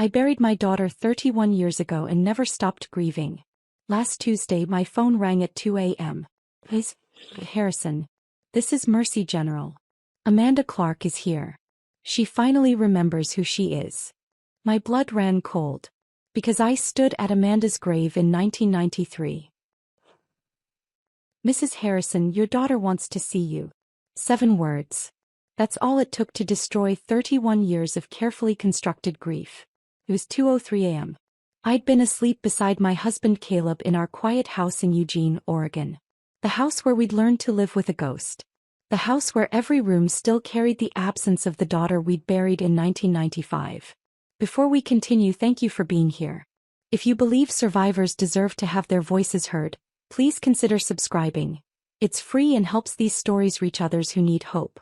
I buried my daughter 31 years ago and never stopped grieving. Last Tuesday my phone rang at 2 a.m. Please, Harrison. This is Mercy General. Amanda Clark is here. She finally remembers who she is. My blood ran cold. Because I stood at Amanda's grave in 1993. Mrs. Harrison, your daughter wants to see you. 7 words. That's all it took to destroy 31 years of carefully constructed grief. It was 2:03 a.m. I'd been asleep beside my husband Caleb in our quiet house in Eugene, Oregon. The house where we'd learned to live with a ghost. The house where every room still carried the absence of the daughter we'd buried in 1995. Before we continue, thank you for being here. If you believe survivors deserve to have their voices heard, please consider subscribing. It's free and helps these stories reach others who need hope.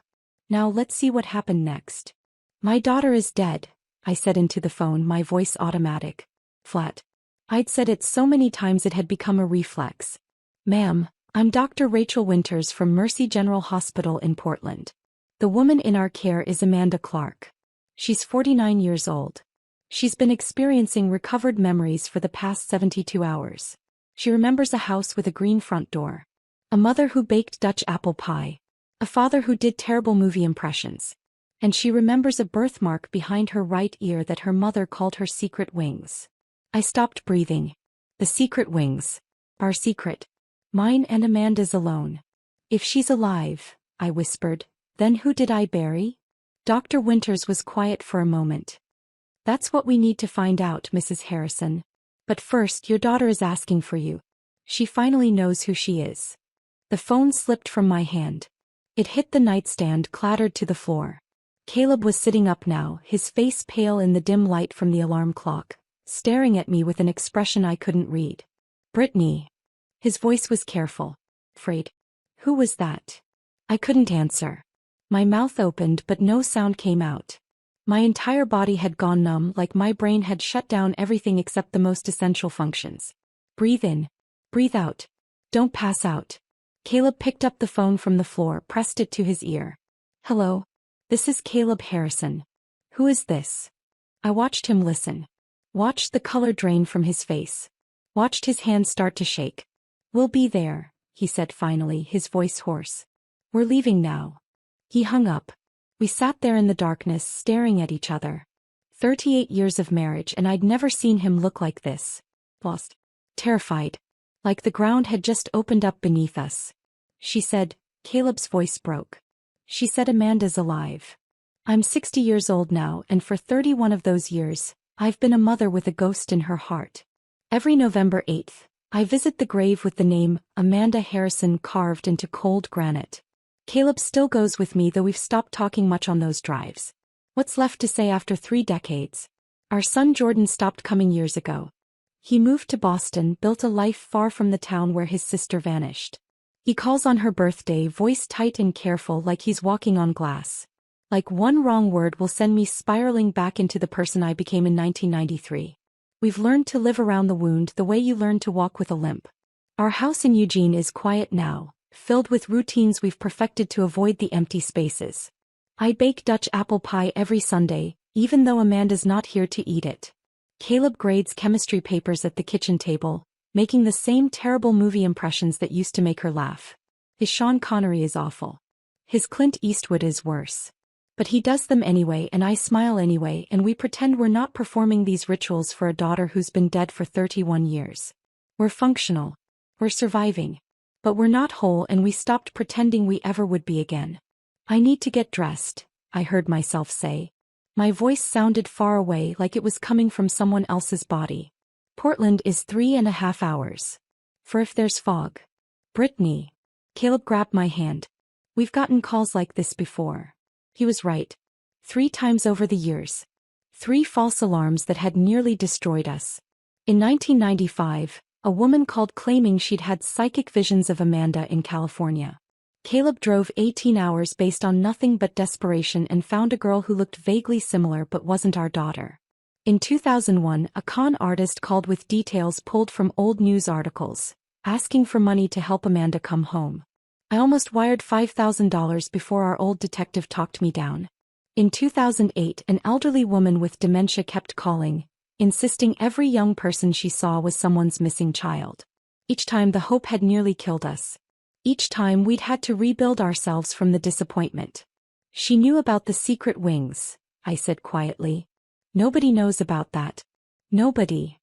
Now let's see what happened next. My daughter is dead, I said into the phone, my voice automatic. Flat. I'd said it so many times it had become a reflex. Ma'am, I'm Dr. Rachel Winters from Mercy General Hospital in Portland. The woman in our care is Amanda Clark. She's 49 years old. She's been experiencing recovered memories for the past 72 hours. She remembers a house with a green front door. A mother who baked Dutch apple pie. A father who did terrible movie impressions. And she remembers a birthmark behind her right ear that her mother called her secret wings. I stopped breathing. The secret wings. Our secret. Mine and Amanda's alone. If she's alive, I whispered, then who did I bury? Dr. Winters was quiet for a moment. That's what we need to find out, Mrs. Harrison. But first, your daughter is asking for you. She finally knows who she is. The phone slipped from my hand. It hit the nightstand, clattered to the floor. Caleb was sitting up now, his face pale in the dim light from the alarm clock, staring at me with an expression I couldn't read. Brittany. His voice was careful. Afraid. Who was that? I couldn't answer. My mouth opened but no sound came out. My entire body had gone numb, like my brain had shut down everything except the most essential functions. Breathe in. Breathe out. Don't pass out. Caleb picked up the phone from the floor, pressed it to his ear. Hello. This is Caleb Harrison. Who is this? I watched him listen. Watched the color drain from his face. Watched his hands start to shake. We'll be there, he said finally, his voice hoarse. We're leaving now. He hung up. We sat there in the darkness, staring at each other. 38 years of marriage and I'd never seen him look like this. Lost. Terrified. Like the ground had just opened up beneath us. She said, Caleb's voice broke. She said Amanda's alive. I'm 60 years old now and for 31 of those years, I've been a mother with a ghost in her heart. Every November 8th, I visit the grave with the name, Amanda Harrison, carved into cold granite. Caleb still goes with me, though we've stopped talking much on those drives. What's left to say after 3 decades? Our son Jordan stopped coming years ago. He moved to Boston, built a life far from the town where his sister vanished. He calls on her birthday, voice tight and careful, like he's walking on glass. Like one wrong word will send me spiraling back into the person I became in 1993. We've learned to live around the wound the way you learn to walk with a limp. Our house in Eugene is quiet now, filled with routines we've perfected to avoid the empty spaces. I bake Dutch apple pie every Sunday, even though Amanda's not here to eat it. Caleb grades chemistry papers at the kitchen table, making the same terrible movie impressions that used to make her laugh. His Sean Connery is awful. His Clint Eastwood is worse. But he does them anyway and I smile anyway, and we pretend we're not performing these rituals for a daughter who's been dead for 31 years. We're functional. We're surviving. But we're not whole, and we stopped pretending we ever would be again. I need to get dressed, I heard myself say. My voice sounded far away, like it was coming from someone else's body. Portland is 3.5 hours. For if there's fog. Brittany. Caleb grabbed my hand. We've gotten calls like this before. He was right. 3 times over the years. 3 false alarms that had nearly destroyed us. In 1995, a woman called claiming she'd had psychic visions of Amanda in California. Caleb drove 18 hours based on nothing but desperation and found a girl who looked vaguely similar but wasn't our daughter. In 2001, a con artist called with details pulled from old news articles, asking for money to help Amanda come home. I almost wired $5,000 before our old detective talked me down. In 2008, an elderly woman with dementia kept calling, insisting every young person she saw was someone's missing child. Each time the hope had nearly killed us. Each time we'd had to rebuild ourselves from the disappointment. She knew about the secret wings, I said quietly. Nobody knows about that. Nobody.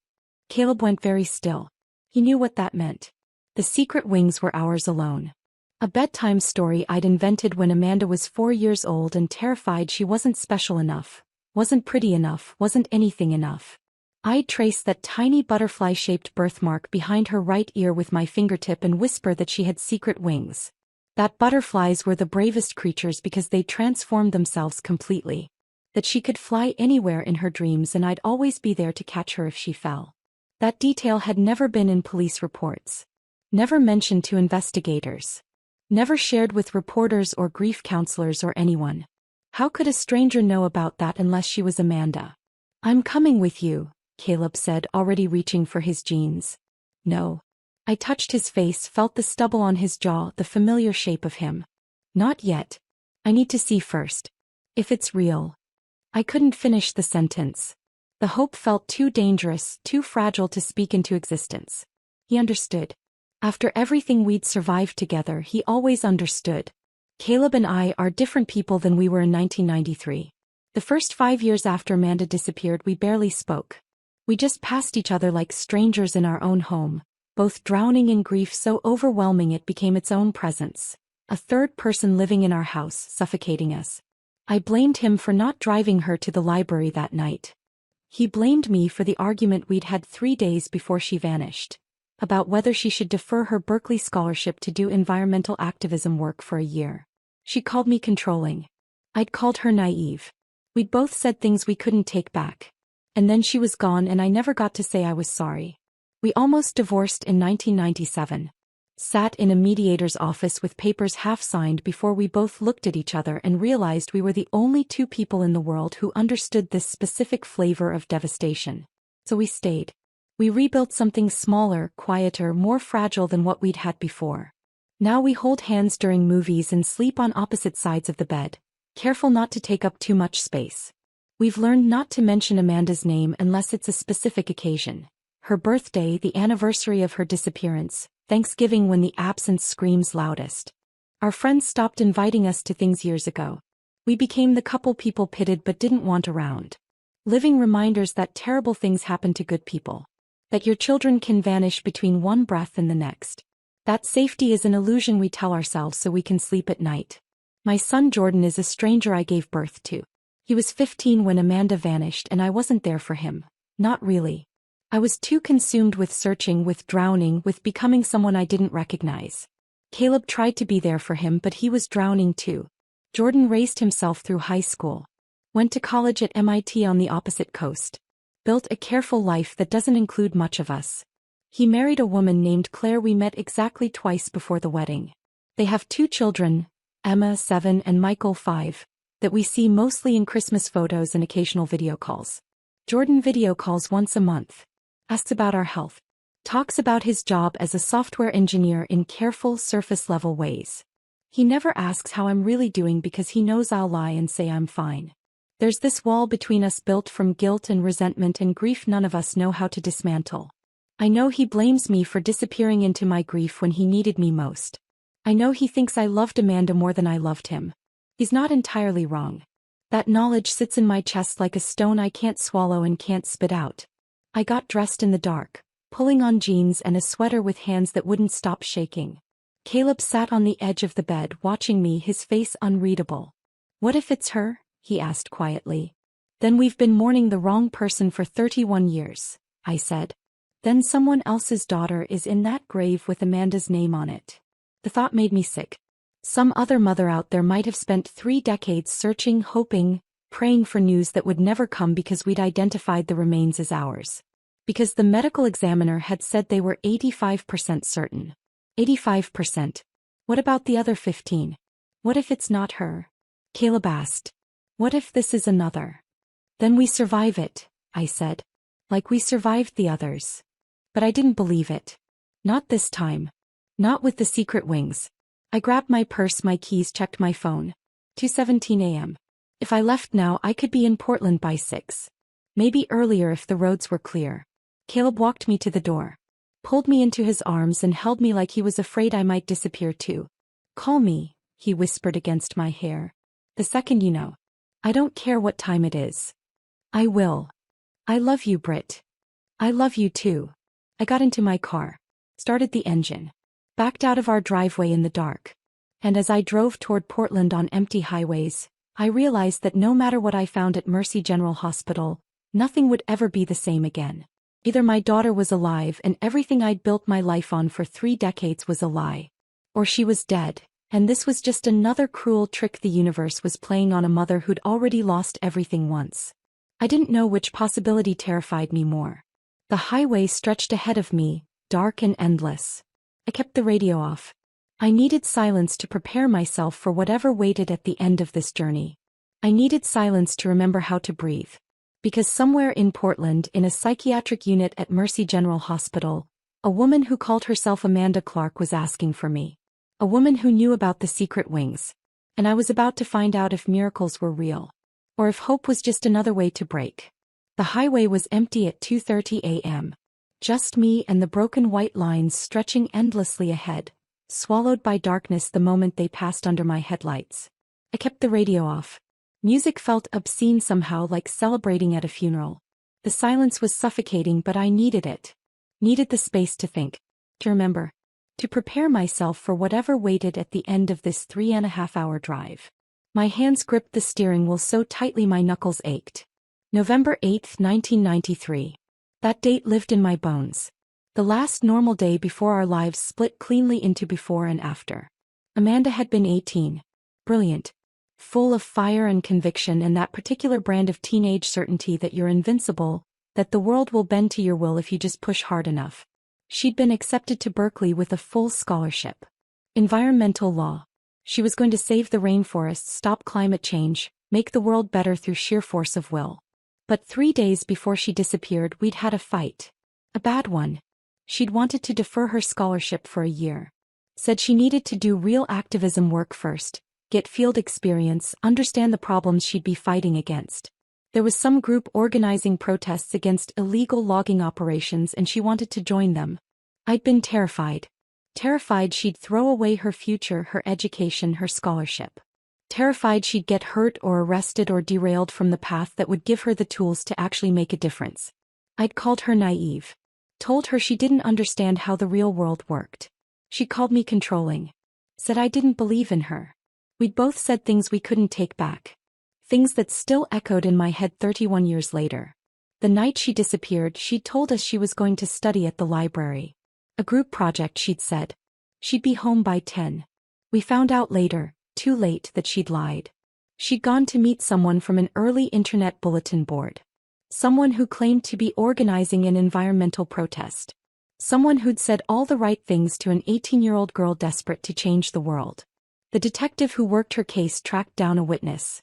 Caleb went very still. He knew what that meant. The secret wings were ours alone. A bedtime story I'd invented when Amanda was 4 years old and terrified she wasn't special enough, wasn't pretty enough, wasn't anything enough. I'd trace that tiny butterfly-shaped birthmark behind her right ear with my fingertip and whisper that she had secret wings. That butterflies were the bravest creatures because they transformed themselves completely. That she could fly anywhere in her dreams and I'd always be there to catch her if she fell. That detail had never been in police reports. Never mentioned to investigators. Never shared with reporters or grief counselors or anyone. How could a stranger know about that unless she was Amanda? I'm coming with you, Caleb said, already reaching for his jeans. No. I touched his face, felt the stubble on his jaw, the familiar shape of him. Not yet. I need to see first. If it's real. I couldn't finish the sentence. The hope felt too dangerous, too fragile to speak into existence. He understood. After everything we'd survived together, he always understood. Caleb and I are different people than we were in 1993. The first 5 years after Amanda disappeared, we barely spoke. We just passed each other like strangers in our own home, both drowning in grief so overwhelming it became its own presence. A third person living in our house, suffocating us. I blamed him for not driving her to the library that night. He blamed me for the argument we'd had 3 days before she vanished. About whether she should defer her Berkeley scholarship to do environmental activism work for a year. She called me controlling. I'd called her naive. We'd both said things we couldn't take back. And then she was gone and I never got to say I was sorry. We almost divorced in 1997. Sat in a mediator's office with papers half signed before we both looked at each other and realized we were the only 2 people in the world who understood this specific flavor of devastation. So we stayed. We rebuilt something smaller, quieter, more fragile than what we'd had before. Now we hold hands during movies and sleep on opposite sides of the bed, careful not to take up too much space. We've learned not to mention Amanda's name unless it's a specific occasion. Her birthday, the anniversary of her disappearance, Thanksgiving when the absence screams loudest. Our friends stopped inviting us to things years ago. We became the couple people pitted but didn't want around. Living reminders that terrible things happen to good people. That your children can vanish between one breath and the next. That safety is an illusion we tell ourselves so we can sleep at night. My son Jordan is a stranger I gave birth to. He was 15 when Amanda vanished and I wasn't there for him. Not really. I was too consumed with searching, with drowning, with becoming someone I didn't recognize. Caleb tried to be there for him but he was drowning too. Jordan raised himself through high school. Went to college at MIT on the opposite coast. Built a careful life that doesn't include much of us. He married a woman named Claire we met exactly twice before the wedding. They have 2 children, Emma 7 and Michael 5, that we see mostly in Christmas photos and occasional video calls. Jordan video calls once a month. Asks about our health. Talks about his job as a software engineer in careful surface-level ways. He never asks how I'm really doing because he knows I'll lie and say I'm fine. There's this wall between us built from guilt and resentment and grief none of us know how to dismantle. I know he blames me for disappearing into my grief when he needed me most. I know he thinks I loved Amanda more than I loved him. He's not entirely wrong. That knowledge sits in my chest like a stone I can't swallow and can't spit out. I got dressed in the dark, pulling on jeans and a sweater with hands that wouldn't stop shaking. Caleb sat on the edge of the bed watching me, his face unreadable. What if it's her? He asked quietly. Then we've been mourning the wrong person for 31 years, I said. Then someone else's daughter is in that grave with Amanda's name on it. The thought made me sick. Some other mother out there might have spent 3 decades searching, hoping, praying for news that would never come because we'd identified the remains as ours. Because the medical examiner had said they were 85% certain. 85%. What about the other 15? What if it's not her? Caleb asked. What if this is another? Then we survive it, I said. Like we survived the others. But I didn't believe it. Not this time. Not with the secret wings. I grabbed my purse, my keys, checked my phone. 2:17 a.m. If I left now I could be in Portland by 6. Maybe earlier if the roads were clear. Caleb walked me to the door, pulled me into his arms and held me like he was afraid I might disappear too. Call me, he whispered against my hair. The second you know. I don't care what time it is. I will. I love you, Britt. I love you too. I got into my car, started the engine, backed out of our driveway in the dark. And as I drove toward Portland on empty highways, I realized that no matter what I found at Mercy General Hospital, nothing would ever be the same again. Either my daughter was alive and everything I'd built my life on for 3 decades was a lie, or she was dead, and this was just another cruel trick the universe was playing on a mother who'd already lost everything once. I didn't know which possibility terrified me more. The highway stretched ahead of me, dark and endless. I kept the radio off. I needed silence to prepare myself for whatever waited at the end of this journey. I needed silence to remember how to breathe. Because somewhere in Portland, in a psychiatric unit at Mercy General Hospital, a woman who called herself Amanda Clark was asking for me. A woman who knew about the secret wings. And I was about to find out if miracles were real. Or if hope was just another way to break. The highway was empty at 2:30 a.m. Just me and the broken white lines stretching endlessly ahead, swallowed by darkness the moment they passed under my headlights. I kept the radio off. Music felt obscene somehow, like celebrating at a funeral. The silence was suffocating, but I needed it. Needed the space to think, to remember, to prepare myself for whatever waited at the end of this 3.5-hour drive. My hands gripped the steering wheel so tightly my knuckles ached. November 8, 1993. That date lived in my bones. The last normal day before our lives split cleanly into before and after. Amanda had been 18. Brilliant. Full of fire and conviction and that particular brand of teenage certainty that you're invincible, that the world will bend to your will if you just push hard enough. She'd been accepted to Berkeley with a full scholarship. Environmental law. She was going to save the rainforests, stop climate change, make the world better through sheer force of will. But 3 days before she disappeared, we'd had a fight. A bad one. She'd wanted to defer her scholarship for a year. Said she needed to do real activism work first, get field experience, understand the problems she'd be fighting against. There was some group organizing protests against illegal logging operations and she wanted to join them. I'd been terrified. Terrified she'd throw away her future, her education, her scholarship. Terrified she'd get hurt or arrested or derailed from the path that would give her the tools to actually make a difference. I'd called her naive. Told her she didn't understand how the real world worked. She called me controlling. Said I didn't believe in her. We'd both said things we couldn't take back. Things that still echoed in my head 31 years later. The night she disappeared, she'd told us she was going to study at the library. A group project, she'd said. She'd be home by 10. We found out later, too late, that she'd lied. She'd gone to meet someone from an early internet bulletin board. Someone who claimed to be organizing an environmental protest. Someone who'd said all the right things to an 18-year-old girl desperate to change the world. The detective who worked her case tracked down a witness.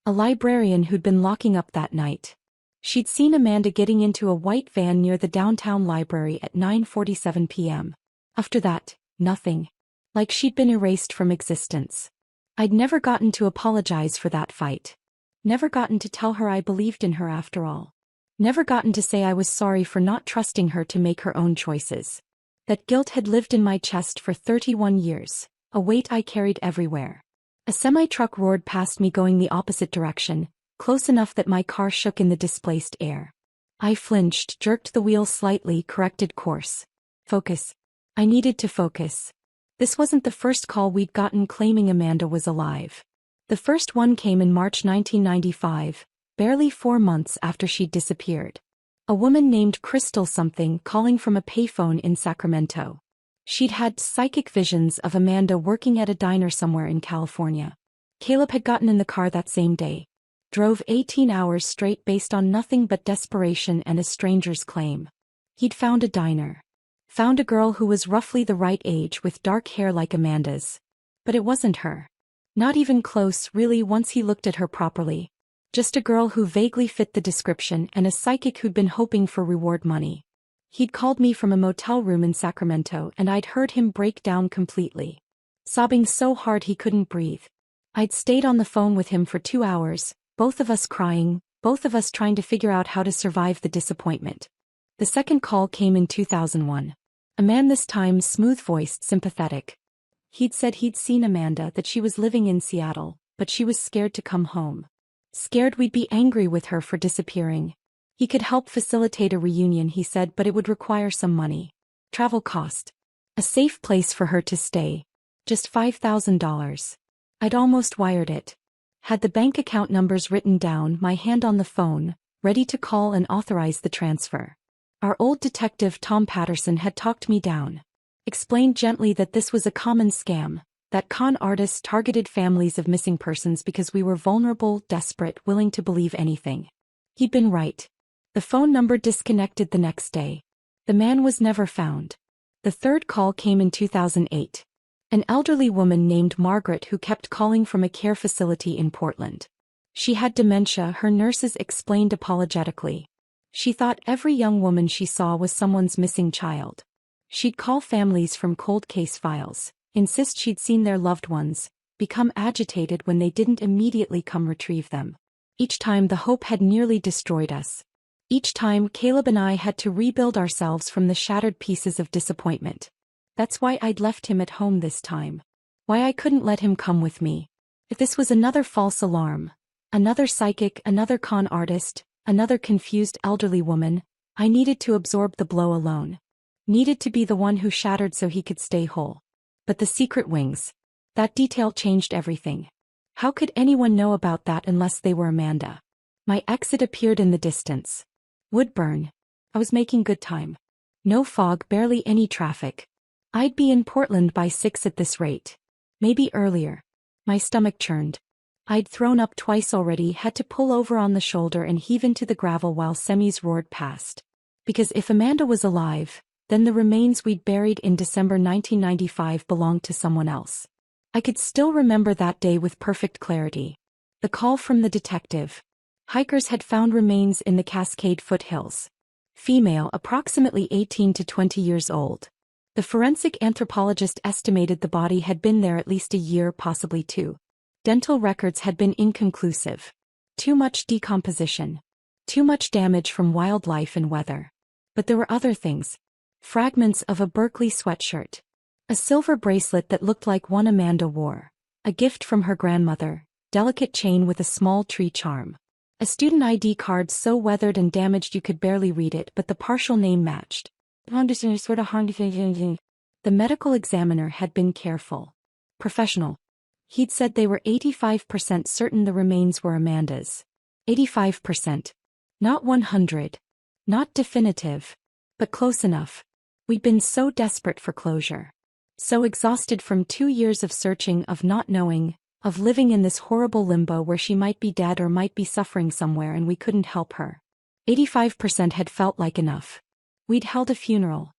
A librarian who'd been locking up that night. She'd seen Amanda getting into a white van near the downtown library at 9:47 p.m. After that, nothing. Like she'd been erased from existence. I'd never gotten to apologize for that fight. Never gotten to tell her I believed in her after all. Never gotten to say I was sorry for not trusting her to make her own choices. That guilt had lived in my chest for 31 years, a weight I carried everywhere. A semi-truck roared past me going the opposite direction, close enough that my car shook in the displaced air. I flinched, jerked the wheel slightly, corrected course. Focus. I needed to focus. This wasn't the first call we'd gotten claiming Amanda was alive. The first one came in March 1995, barely 4 months after she'd disappeared. A woman named Crystal something calling from a payphone in Sacramento. She'd had psychic visions of Amanda working at a diner somewhere in California. Caleb had gotten in the car that same day. Drove 18 hours straight based on nothing but desperation and a stranger's claim. He'd found a diner. Found a girl who was roughly the right age with dark hair like Amanda's. But it wasn't her. Not even close, really, once he looked at her properly. Just a girl who vaguely fit the description and a psychic who'd been hoping for reward money. He'd called me from a motel room in Sacramento and I'd heard him break down completely. Sobbing so hard he couldn't breathe. I'd stayed on the phone with him for 2 hours, both of us crying, both of us trying to figure out how to survive the disappointment. The second call came in 2001. A man, this time smooth-voiced, sympathetic. He'd said he'd seen Amanda, that she was living in Seattle, but she was scared to come home. Scared we'd be angry with her for disappearing. He could help facilitate a reunion, he said, but it would require some money. Travel cost. A safe place for her to stay. Just $5,000. I'd almost wired it. Had the bank account numbers written down, my hand on the phone, ready to call and authorize the transfer. Our old detective Tom Patterson had talked me down. Explained gently that this was a common scam, that con artists targeted families of missing persons because we were vulnerable, desperate, willing to believe anything. He'd been right. The phone number disconnected the next day. The man was never found. The third call came in 2008. An elderly woman named Margaret who kept calling from a care facility in Portland. She had dementia, her nurses explained apologetically. She thought every young woman she saw was someone's missing child. She'd call families from cold case files, insist she'd seen their loved ones, become agitated when they didn't immediately come retrieve them. Each time the hope had nearly destroyed us. Each time Caleb and I had to rebuild ourselves from the shattered pieces of disappointment. That's why I'd left him at home this time. Why I couldn't let him come with me. If this was another false alarm, another psychic, another con artist, another confused elderly woman, I needed to absorb the blow alone. Needed to be the one who shattered so he could stay whole. But the secret wings. That detail changed everything. How could anyone know about that unless they were Amanda? My exit appeared in the distance. Woodburn. I was making good time. No fog, barely any traffic. I'd be in Portland by 6 at this rate. Maybe earlier. My stomach churned. I'd thrown up twice already, had to pull over on the shoulder and heave into the gravel while semis roared past. Because if Amanda was alive, then the remains we'd buried in December 1995 belonged to someone else. I could still remember that day with perfect clarity. The call from the detective. Hikers had found remains in the Cascade foothills. Female, approximately 18 to 20 years old. The forensic anthropologist estimated the body had been there at least a year, possibly 2. Dental records had been inconclusive. Too much decomposition. Too much damage from wildlife and weather. But there were other things. Fragments of a Berkeley sweatshirt. A silver bracelet that looked like one Amanda wore. A gift from her grandmother. Delicate chain with a small tree charm. A student ID card so weathered and damaged you could barely read it, but the partial name matched. The medical examiner had been careful. Professional. He'd said they were 85% certain the remains were Amanda's. 85%. Not 100. Not definitive. But close enough. We'd been so desperate for closure. So exhausted from 2 years of searching, of not knowing, of living in this horrible limbo where she might be dead or might be suffering somewhere and we couldn't help her. 85% had felt like enough. We'd held a funeral.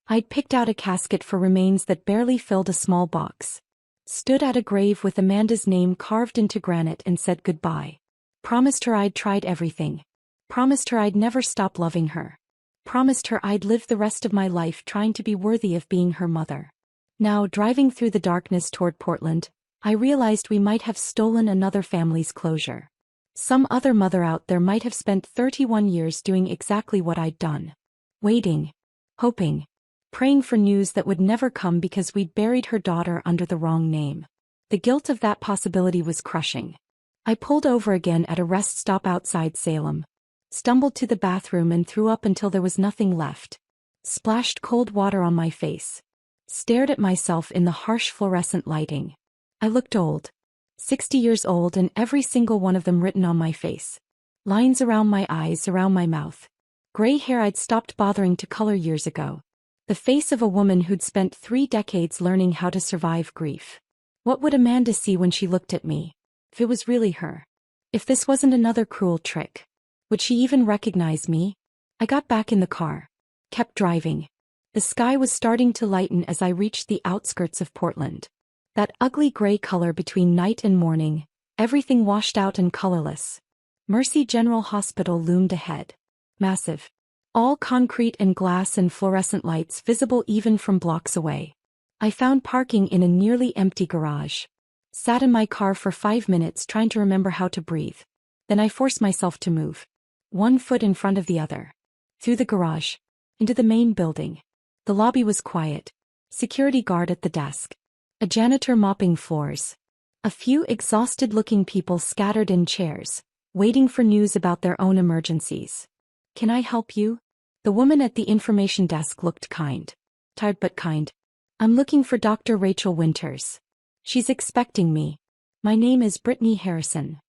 I'd picked out a casket for remains that barely filled a small box. Stood at a grave with Amanda's name carved into granite and said goodbye. Promised her I'd tried everything. Promised her I'd never stop loving her. Promised her I'd live the rest of my life trying to be worthy of being her mother. Now, driving through the darkness toward Portland, I realized we might have stolen another family's closure. Some other mother out there might have spent 31 years doing exactly what I'd done. Waiting. Hoping. Praying for news that would never come because we'd buried her daughter under the wrong name. The guilt of that possibility was crushing. I pulled over again at a rest stop outside Salem. Stumbled to the bathroom and threw up until there was nothing left. Splashed cold water on my face. Stared at myself in the harsh fluorescent lighting. I looked old. 60 years old, and every single one of them written on my face. Lines around my eyes, around my mouth. Gray hair I'd stopped bothering to color years ago. The face of a woman who'd spent 3 decades learning how to survive grief. What would Amanda see when she looked at me? If it was really her. If this wasn't another cruel trick. Would she even recognize me? I got back in the car. Kept driving. The sky was starting to lighten as I reached the outskirts of Portland. That ugly gray color between night and morning, everything washed out and colorless. Mercy General Hospital loomed ahead. Massive. All concrete and glass and fluorescent lights visible even from blocks away. I found parking in a nearly empty garage. Sat in my car for 5 minutes trying to remember how to breathe. Then I forced myself to move. One foot in front of the other. Through the garage. Into the main building. The lobby was quiet. Security guard at the desk. A janitor mopping floors. A few exhausted-looking people scattered in chairs, waiting for news about their own emergencies. "Can I help you?" The woman at the information desk looked kind. Tired but kind. "I'm looking for Dr. Rachel Winters. She's expecting me. My name is Brittany Harrison."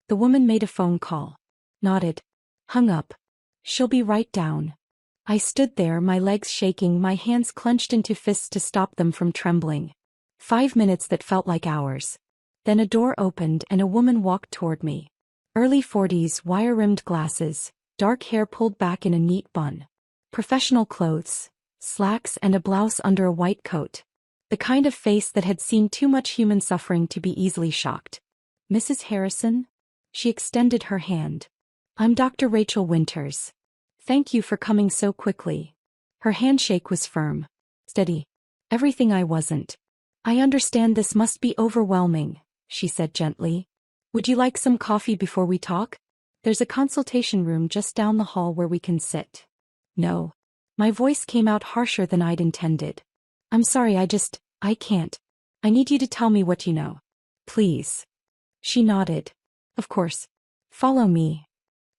The woman made a phone call. Nodded. Hung up. "She'll be right down." I stood there, my legs shaking, my hands clenched into fists to stop them from trembling. 5 minutes that felt like hours. Then a door opened and a woman walked toward me. Early 40s, wire-rimmed glasses, dark hair pulled back in a neat bun. Professional clothes, slacks and a blouse under a white coat. The kind of face that had seen too much human suffering to be easily shocked. "Mrs. Harrison?" She extended her hand. "I'm Dr. Rachel Winters. Thank you for coming so quickly." Her handshake was firm. Steady. Everything I wasn't. "I understand this must be overwhelming," she said gently. "Would you like some coffee before we talk? There's a consultation room just down the hall where we can sit." "No." My voice came out harsher than I'd intended. "I'm sorry, I can't. I need you to tell me what you know. Please." She nodded. "Of course. Follow me."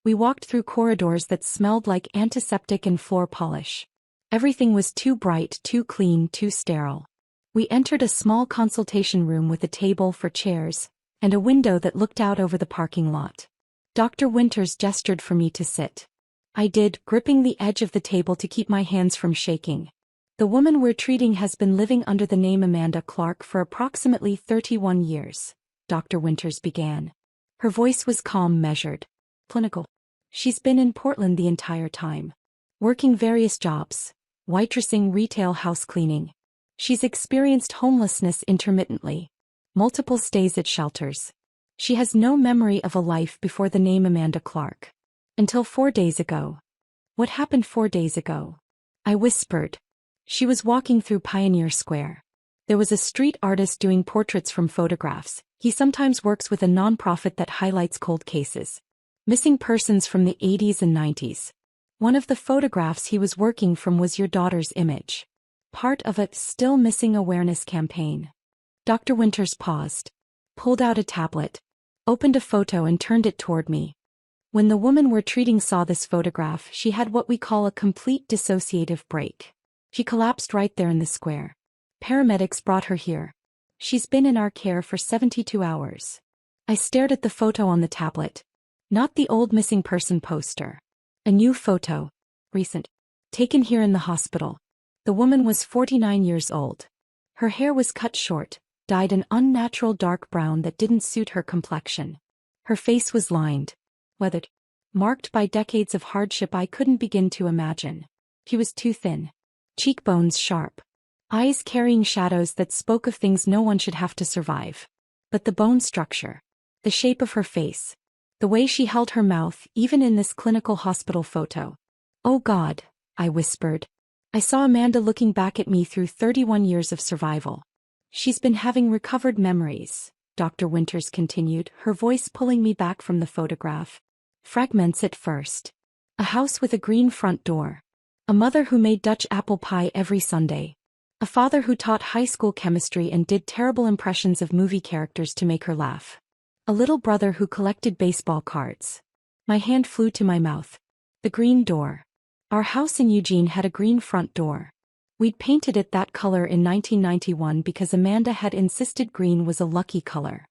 We walked through corridors that smelled like antiseptic and floor polish. Everything was too bright, too clean, too sterile. We entered a small consultation room with a table for chairs, and a window that looked out over the parking lot. Dr. Winters gestured for me to sit. I did, gripping the edge of the table to keep my hands from shaking. "The woman we're treating has been living under the name Amanda Clark for approximately 31 years, Dr. Winters began. Her voice was calm, measured. Clinical. "She's been in Portland the entire time. Working various jobs. Waitressing, retail, house cleaning. She's experienced homelessness intermittently. Multiple stays at shelters. She has no memory of a life before the name Amanda Clark. Until 4 days ago." "What happened 4 days ago?" I whispered. "She was walking through Pioneer Square. There was a street artist doing portraits from photographs. He sometimes works with a nonprofit that highlights cold cases. Missing persons from the 80s and 90s. One of the photographs he was working from was your daughter's image. Part of a Still Missing Awareness campaign." Dr. Winters paused. Pulled out a tablet. Opened a photo and turned it toward me. "When the woman we're treating saw this photograph, she had what we call a complete dissociative break. She collapsed right there in the square. Paramedics brought her here. She's been in our care for 72 hours. I stared at the photo on the tablet. Not the old missing person poster. A new photo. Recent. Taken here in the hospital. The woman was 49 years old. Her hair was cut short, dyed an unnatural dark brown that didn't suit her complexion. Her face was lined. Weathered. Marked by decades of hardship I couldn't begin to imagine. She was too thin. Cheekbones sharp. Eyes carrying shadows that spoke of things no one should have to survive. But the bone structure. The shape of her face. The way she held her mouth, even in this clinical hospital photo. "Oh God," I whispered. I saw Amanda looking back at me through 31 years of survival. "She's been having recovered memories," Dr. Winters continued, her voice pulling me back from the photograph. "Fragments at first. A house with a green front door. A mother who made Dutch apple pie every Sunday. A father who taught high school chemistry and did terrible impressions of movie characters to make her laugh. A little brother who collected baseball cards." My hand flew to my mouth. The green door. Our house in Eugene had a green front door. We'd painted it that color in 1991 because Amanda had insisted green was a lucky color.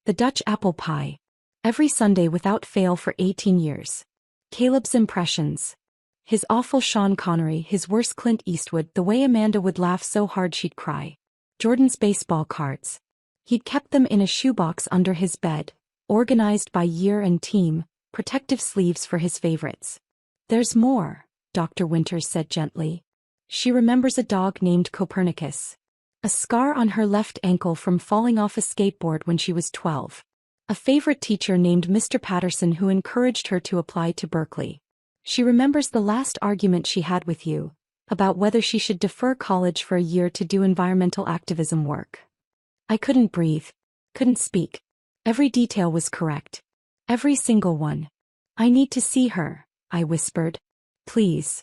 The Dutch apple pie. Every Sunday without fail for 18 years. Caleb's impressions. His awful Sean Connery, his worst Clint Eastwood, the way Amanda would laugh so hard she'd cry. Jordan's baseball cards. He'd kept them in a shoebox under his bed, organized by year and team, protective sleeves for his favorites. "There's more," Dr. Winters said gently. "She remembers a dog named Copernicus. A scar on her left ankle from falling off a skateboard when she was 12. A favorite teacher named Mr. Patterson who encouraged her to apply to Berkeley. She remembers the last argument she had with you, about whether she should defer college for a year to do environmental activism work." I couldn't breathe. Couldn't speak. Every detail was correct. Every single one. I need to see her, I whispered. Please.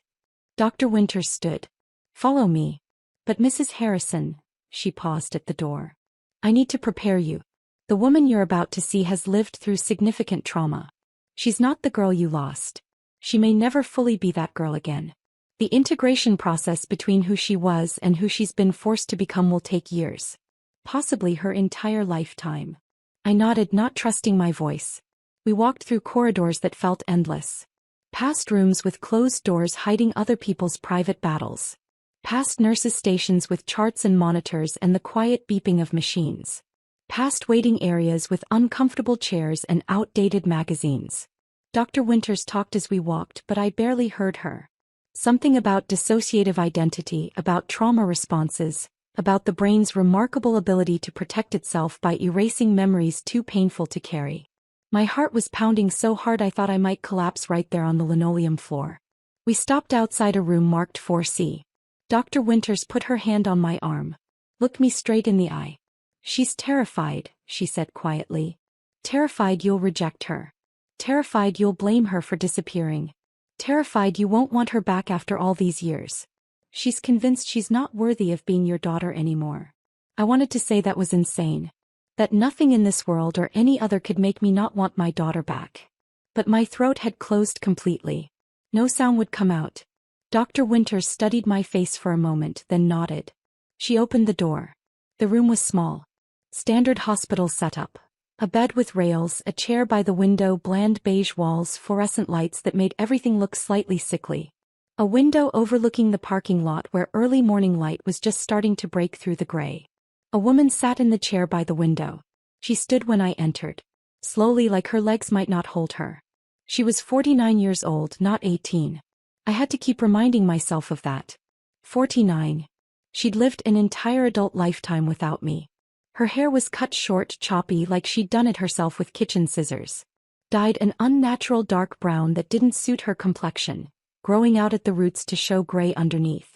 Dr. Winters stood. Follow me. But Mrs. Harrison, she paused at the door. I need to prepare you. The woman you're about to see has lived through significant trauma. She's not the girl you lost. She may never fully be that girl again. The integration process between who she was and who she's been forced to become will take years. Possibly her entire lifetime. I nodded, not trusting my voice. We walked through corridors that felt endless. Past rooms with closed doors hiding other people's private battles. Past nurses' stations with charts and monitors and the quiet beeping of machines. Past waiting areas with uncomfortable chairs and outdated magazines. Dr. Winters talked as we walked, but I barely heard her. Something about dissociative identity, about trauma responses, about the brain's remarkable ability to protect itself by erasing memories too painful to carry. My heart was pounding so hard I thought I might collapse right there on the linoleum floor. We stopped outside a room marked 4C. Dr. Winters put her hand on my arm. Looked me straight in the eye. She's terrified, she said quietly. Terrified you'll reject her. Terrified you'll blame her for disappearing. Terrified you won't want her back after all these years. She's convinced she's not worthy of being your daughter anymore. I wanted to say that was insane. That nothing in this world or any other could make me not want my daughter back. But my throat had closed completely. No sound would come out. Dr. Winters studied my face for a moment, then nodded. She opened the door. The room was small. Standard hospital setup. A bed with rails, a chair by the window, bland beige walls, fluorescent lights that made everything look slightly sickly. A window overlooking the parking lot where early morning light was just starting to break through the gray. A woman sat in the chair by the window. She stood when I entered. Slowly, like her legs might not hold her. She was 49 years old, not 18. I had to keep reminding myself of that. 49. She'd lived an entire adult lifetime without me. Her hair was cut short, choppy, like she'd done it herself with kitchen scissors. Dyed an unnatural dark brown that didn't suit her complexion, growing out at the roots to show gray underneath.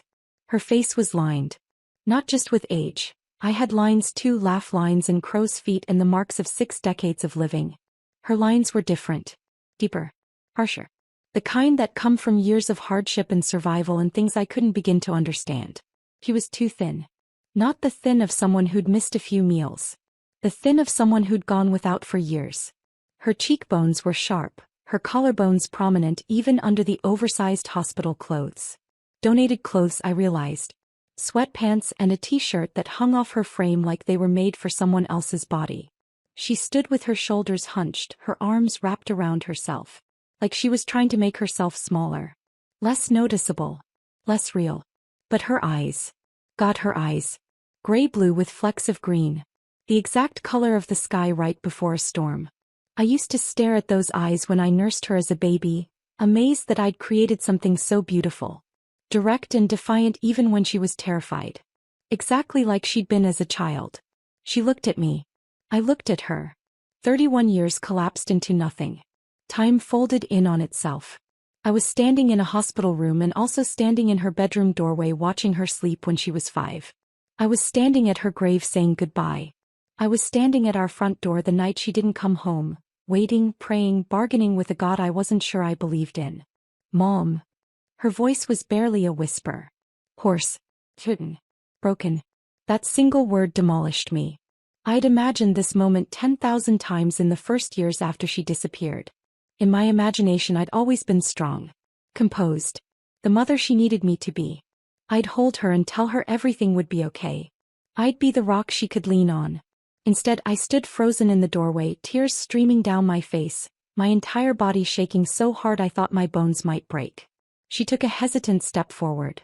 Her face was lined. Not just with age. I had lines too, laugh lines and crow's feet and the marks of 6 decades of living. Her lines were different. Deeper. Harsher. The kind that come from years of hardship and survival and things I couldn't begin to understand. She was too thin. Not the thin of someone who'd missed a few meals. The thin of someone who'd gone without for years. Her cheekbones were sharp, her collarbones prominent even under the oversized hospital clothes. Donated clothes, I realized. Sweatpants and a t-shirt that hung off her frame like they were made for someone else's body. She stood with her shoulders hunched, her arms wrapped around herself. Like she was trying to make herself smaller. Less noticeable. Less real. But her eyes. God, her eyes. Gray-blue with flecks of green. The exact color of the sky right before a storm. I used to stare at those eyes when I nursed her as a baby, amazed that I'd created something so beautiful. Direct and defiant even when she was terrified. Exactly like she'd been as a child. She looked at me. I looked at her. 31 years collapsed into nothing. Time folded in on itself. I was standing in a hospital room and also standing in her bedroom doorway watching her sleep when she was 5. I was standing at her grave saying goodbye. I was standing at our front door the night she didn't come home, waiting, praying, bargaining with a God I wasn't sure I believed in. Mom. Her voice was barely a whisper. Hoarse. Kitten. Broken. That single word demolished me. I'd imagined this moment 10,000 times in the first years after she disappeared. In my imagination I'd always been strong. Composed. The mother she needed me to be. I'd hold her and tell her everything would be okay. I'd be the rock she could lean on. Instead I stood frozen in the doorway, tears streaming down my face, my entire body shaking so hard I thought my bones might break. She took a hesitant step forward.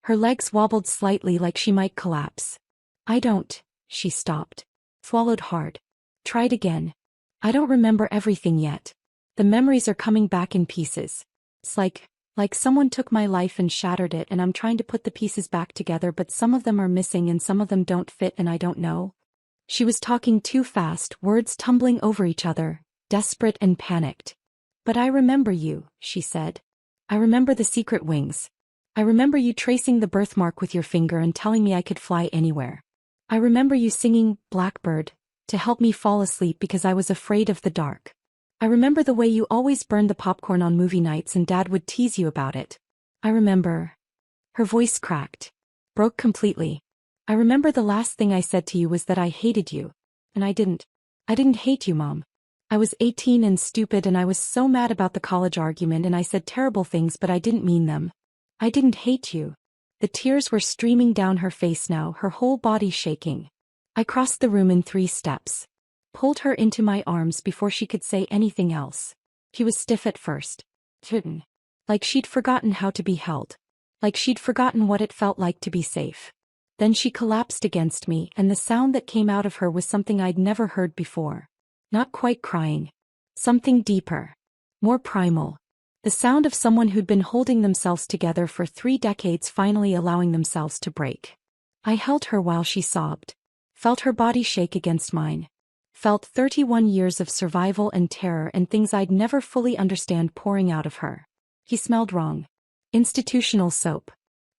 Her legs wobbled slightly like she might collapse. I don't. She stopped. Swallowed hard. Tried again. I don't remember everything yet. The memories are coming back in pieces. It's like someone took my life and shattered it and I'm trying to put the pieces back together but some of them are missing and some of them don't fit and I don't know. She was talking too fast, words tumbling over each other, desperate and panicked. But I remember you, she said. I remember the secret wings. I remember you tracing the birthmark with your finger and telling me I could fly anywhere. I remember you singing Blackbird to help me fall asleep because I was afraid of the dark. I remember the way you always burned the popcorn on movie nights and Dad would tease you about it. I remember. Her voice cracked. Broke completely. I remember the last thing I said to you was that I hated you. And I didn't. I didn't hate you, Mom. I was 18 and stupid and I was so mad about the college argument and I said terrible things but I didn't mean them. I didn't hate you. The tears were streaming down her face now, her whole body shaking. I crossed the room in 3 steps. Pulled her into my arms before she could say anything else. She was stiff at first. Like she'd forgotten how to be held. Like she'd forgotten what it felt like to be safe. Then she collapsed against me and the sound that came out of her was something I'd never heard before. Not quite crying. Something deeper. More primal. The sound of someone who'd been holding themselves together for 3 decades finally allowing themselves to break. I held her while she sobbed. Felt her body shake against mine. Felt 31 years of survival and terror and things I'd never fully understand pouring out of her. He smelled wrong. Institutional soap.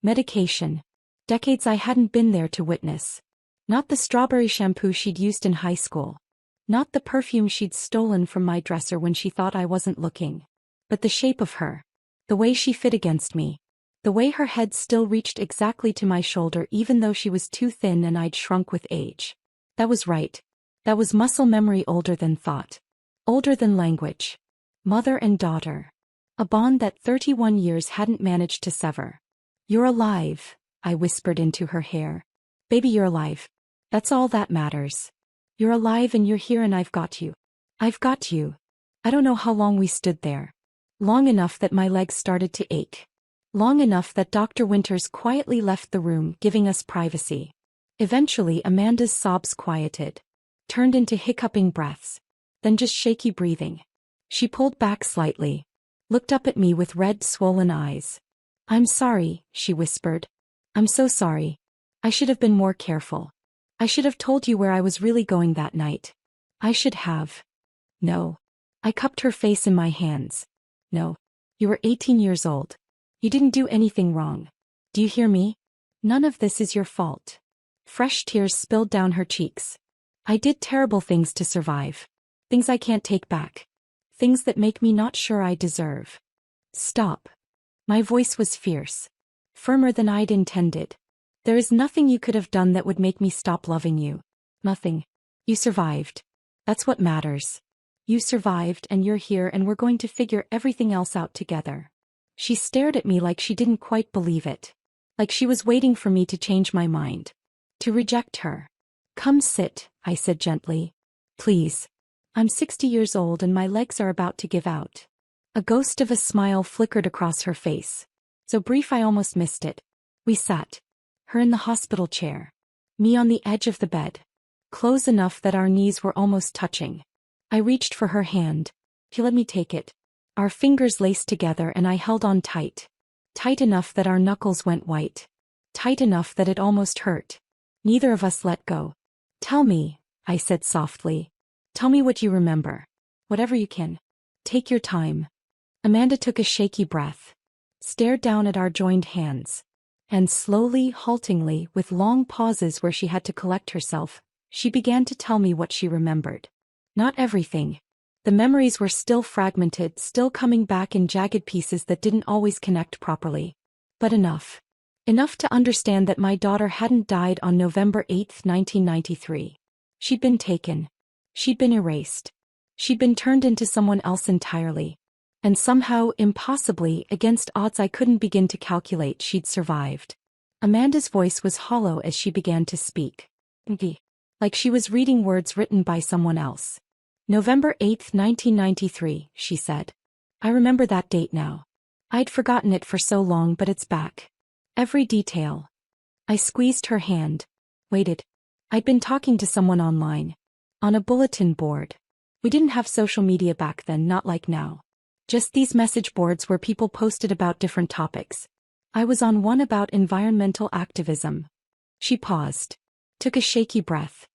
Medication. Decades I hadn't been there to witness. Not the strawberry shampoo she'd used in high school. Not the perfume she'd stolen from my dresser when she thought I wasn't looking. But the shape of her. The way she fit against me. The way her head still reached exactly to my shoulder even though she was too thin and I'd shrunk with age. That was right. That was muscle memory older than thought. Older than language. Mother and daughter. A bond that 31 years hadn't managed to sever. You're alive, I whispered into her hair. Baby, you're alive. That's all that matters. You're alive and you're here and I've got you. I've got you. I don't know how long we stood there. Long enough that my legs started to ache. Long enough that Dr. Winters quietly left the room, giving us privacy. Eventually Amanda's sobs quieted. Turned into hiccuping breaths. Then just shaky breathing. She pulled back slightly. Looked up at me with red, swollen eyes. I'm sorry, she whispered. I'm so sorry. I should have been more careful. I should have told you where I was really going that night. I should have. No. I cupped her face in my hands. No. You were 18 years old. You didn't do anything wrong. Do you hear me? None of this is your fault. Fresh tears spilled down her cheeks. I did terrible things to survive. Things I can't take back. Things that make me not sure I deserve. Stop. My voice was fierce. Firmer than I'd intended. There is nothing you could have done that would make me stop loving you. Nothing. You survived. That's what matters. You survived and you're here and we're going to figure everything else out together. She stared at me like she didn't quite believe it. Like she was waiting for me to change my mind. To reject her. Come sit, I said gently. Please. I'm 60 years old and my legs are about to give out. A ghost of a smile flickered across her face. So brief I almost missed it. We sat. Her in the hospital chair. Me on the edge of the bed. Close enough that our knees were almost touching. I reached for her hand. She let me take it. Our fingers laced together and I held on tight. Tight enough that our knuckles went white. Tight enough that it almost hurt. Neither of us let go. Tell me, I said softly. Tell me what you remember. Whatever you can. Take your time. Amanda took a shaky breath. Stared down at our joined hands. And slowly, haltingly, with long pauses where she had to collect herself, she began to tell me what she remembered. Not everything. The memories were still fragmented, still coming back in jagged pieces that didn't always connect properly. But enough. Enough to understand that my daughter hadn't died on November 8, 1993. She'd been taken. She'd been erased. She'd been turned into someone else entirely. And somehow, impossibly, against odds I couldn't begin to calculate, she'd survived. Amanda's voice was hollow as she began to speak. Like she was reading words written by someone else. November 8, 1993, she said. I remember that date now. I'd forgotten it for so long but it's back. Every detail. I squeezed her hand. Waited. I'd been talking to someone online. On a bulletin board. We didn't have social media back then, not like now. Just these message boards where people posted about different topics. I was on one about environmental activism. She paused. Took a shaky breath.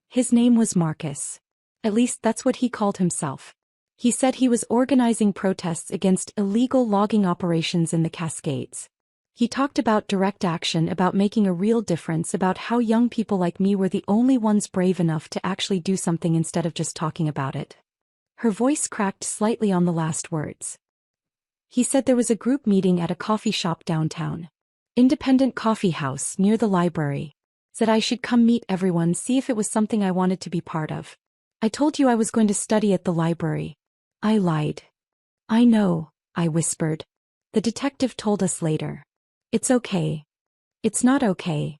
His name was Marcus. At least that's what he called himself. He said he was organizing protests against illegal logging operations in the Cascades. He talked about direct action, about making a real difference, about how young people like me were the only ones brave enough to actually do something instead of just talking about it. Her voice cracked slightly on the last words. He said there was a group meeting at a coffee shop downtown. Independent coffee house near the library. Said I should come meet everyone, see if it was something I wanted to be part of. I told you I was going to study at the library. I lied. I know, I whispered. The detective told us later. It's okay. It's not okay.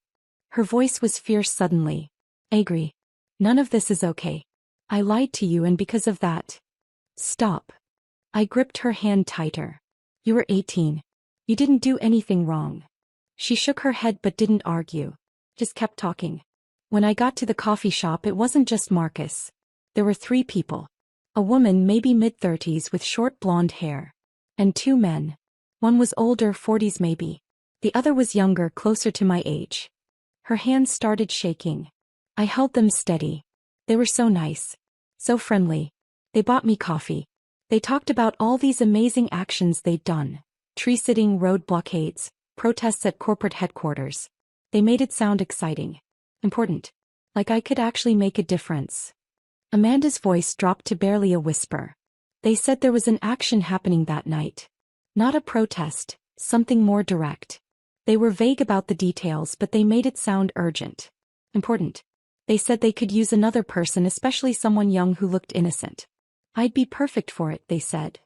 Her voice was fierce suddenly. I agree. None of this is okay. I lied to you and because of that. Stop. I gripped her hand tighter. You were 18. You didn't do anything wrong. She shook her head but didn't argue. Just kept talking. When I got to the coffee shop, it wasn't just Marcus. There were 3 people. A woman, maybe mid-30s with short blonde hair. And 2 men. One was older, 40s maybe. The other was younger, closer to my age. Her hands started shaking. I held them steady. They were so nice. So friendly. They bought me coffee. They talked about all these amazing actions they'd done. Tree sitting, road blockades, protests at corporate headquarters. They made it sound exciting. Important. Like I could actually make a difference. Amanda's voice dropped to barely a whisper. They said there was an action happening that night. Not a protest, something more direct. They were vague about the details, but they made it sound urgent. Important. They said they could use another person, especially someone young who looked innocent. I'd be perfect for it, they said.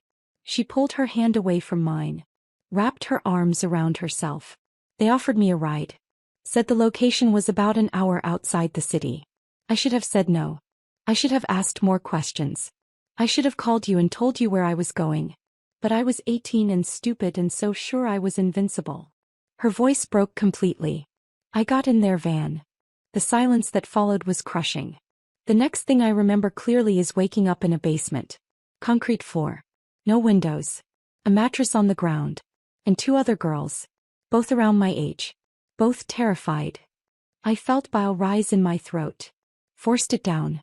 She pulled her hand away from mine. Wrapped her arms around herself. They offered me a ride. Said the location was about an hour outside the city. I should have said no. I should have asked more questions. I should have called you and told you where I was going. But I was 18 and stupid and so sure I was invincible. Her voice broke completely. I got in their van. The silence that followed was crushing. The next thing I remember clearly is waking up in a basement. Concrete floor. No windows. A mattress on the ground. And 2 other girls. Both around my age. Both terrified. I felt bile rise in my throat. Forced it down.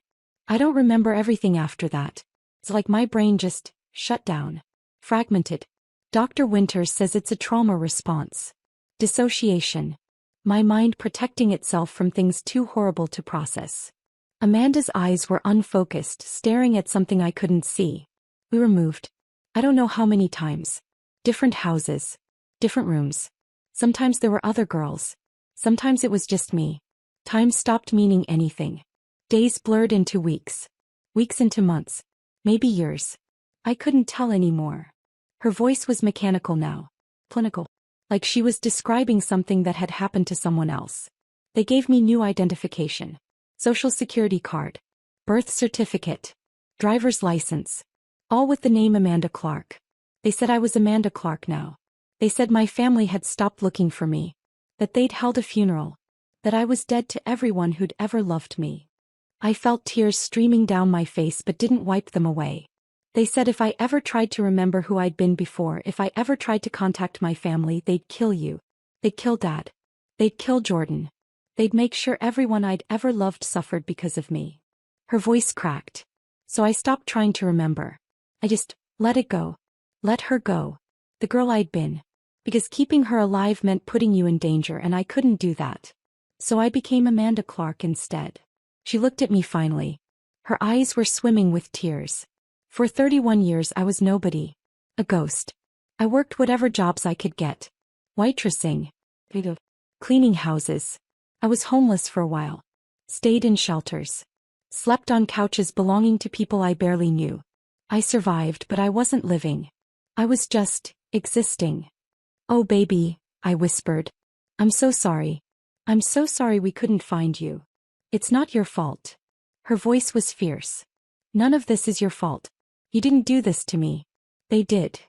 I don't remember everything after that. It's like my brain just shut down. Fragmented. Dr. Winters says it's a trauma response. Dissociation. My mind protecting itself from things too horrible to process. Amanda's eyes were unfocused, staring at something I couldn't see. We were moved. I don't know how many times. Different houses. Different rooms. Sometimes there were other girls. Sometimes it was just me. Time stopped meaning anything. Days blurred into weeks. Weeks into months. Maybe years. I couldn't tell anymore. Her voice was mechanical now. Clinical. Like she was describing something that had happened to someone else. They gave me new identification. Social security card. Birth certificate. Driver's license. All with the name Amanda Clark. They said I was Amanda Clark now. They said my family had stopped looking for me. That they'd held a funeral. That I was dead to everyone who'd ever loved me. I felt tears streaming down my face but didn't wipe them away. They said if I ever tried to remember who I'd been before, if I ever tried to contact my family, they'd kill you. They'd kill Dad. They'd kill Jordan. They'd make sure everyone I'd ever loved suffered because of me. Her voice cracked. So I stopped trying to remember. I just let it go. Let her go. The girl I'd been. Because keeping her alive meant putting you in danger and I couldn't do that. So I became Amanda Clark instead. She looked at me finally. Her eyes were swimming with tears. For 31 years I was nobody. A ghost. I worked whatever jobs I could get. Waitressing. Cleaning houses. I was homeless for a while. Stayed in shelters. Slept on couches belonging to people I barely knew. I survived, but I wasn't living. I was just existing. Oh baby, I whispered. I'm so sorry. I'm so sorry we couldn't find you. It's not your fault. Her voice was fierce. None of this is your fault. You didn't do this to me. They did.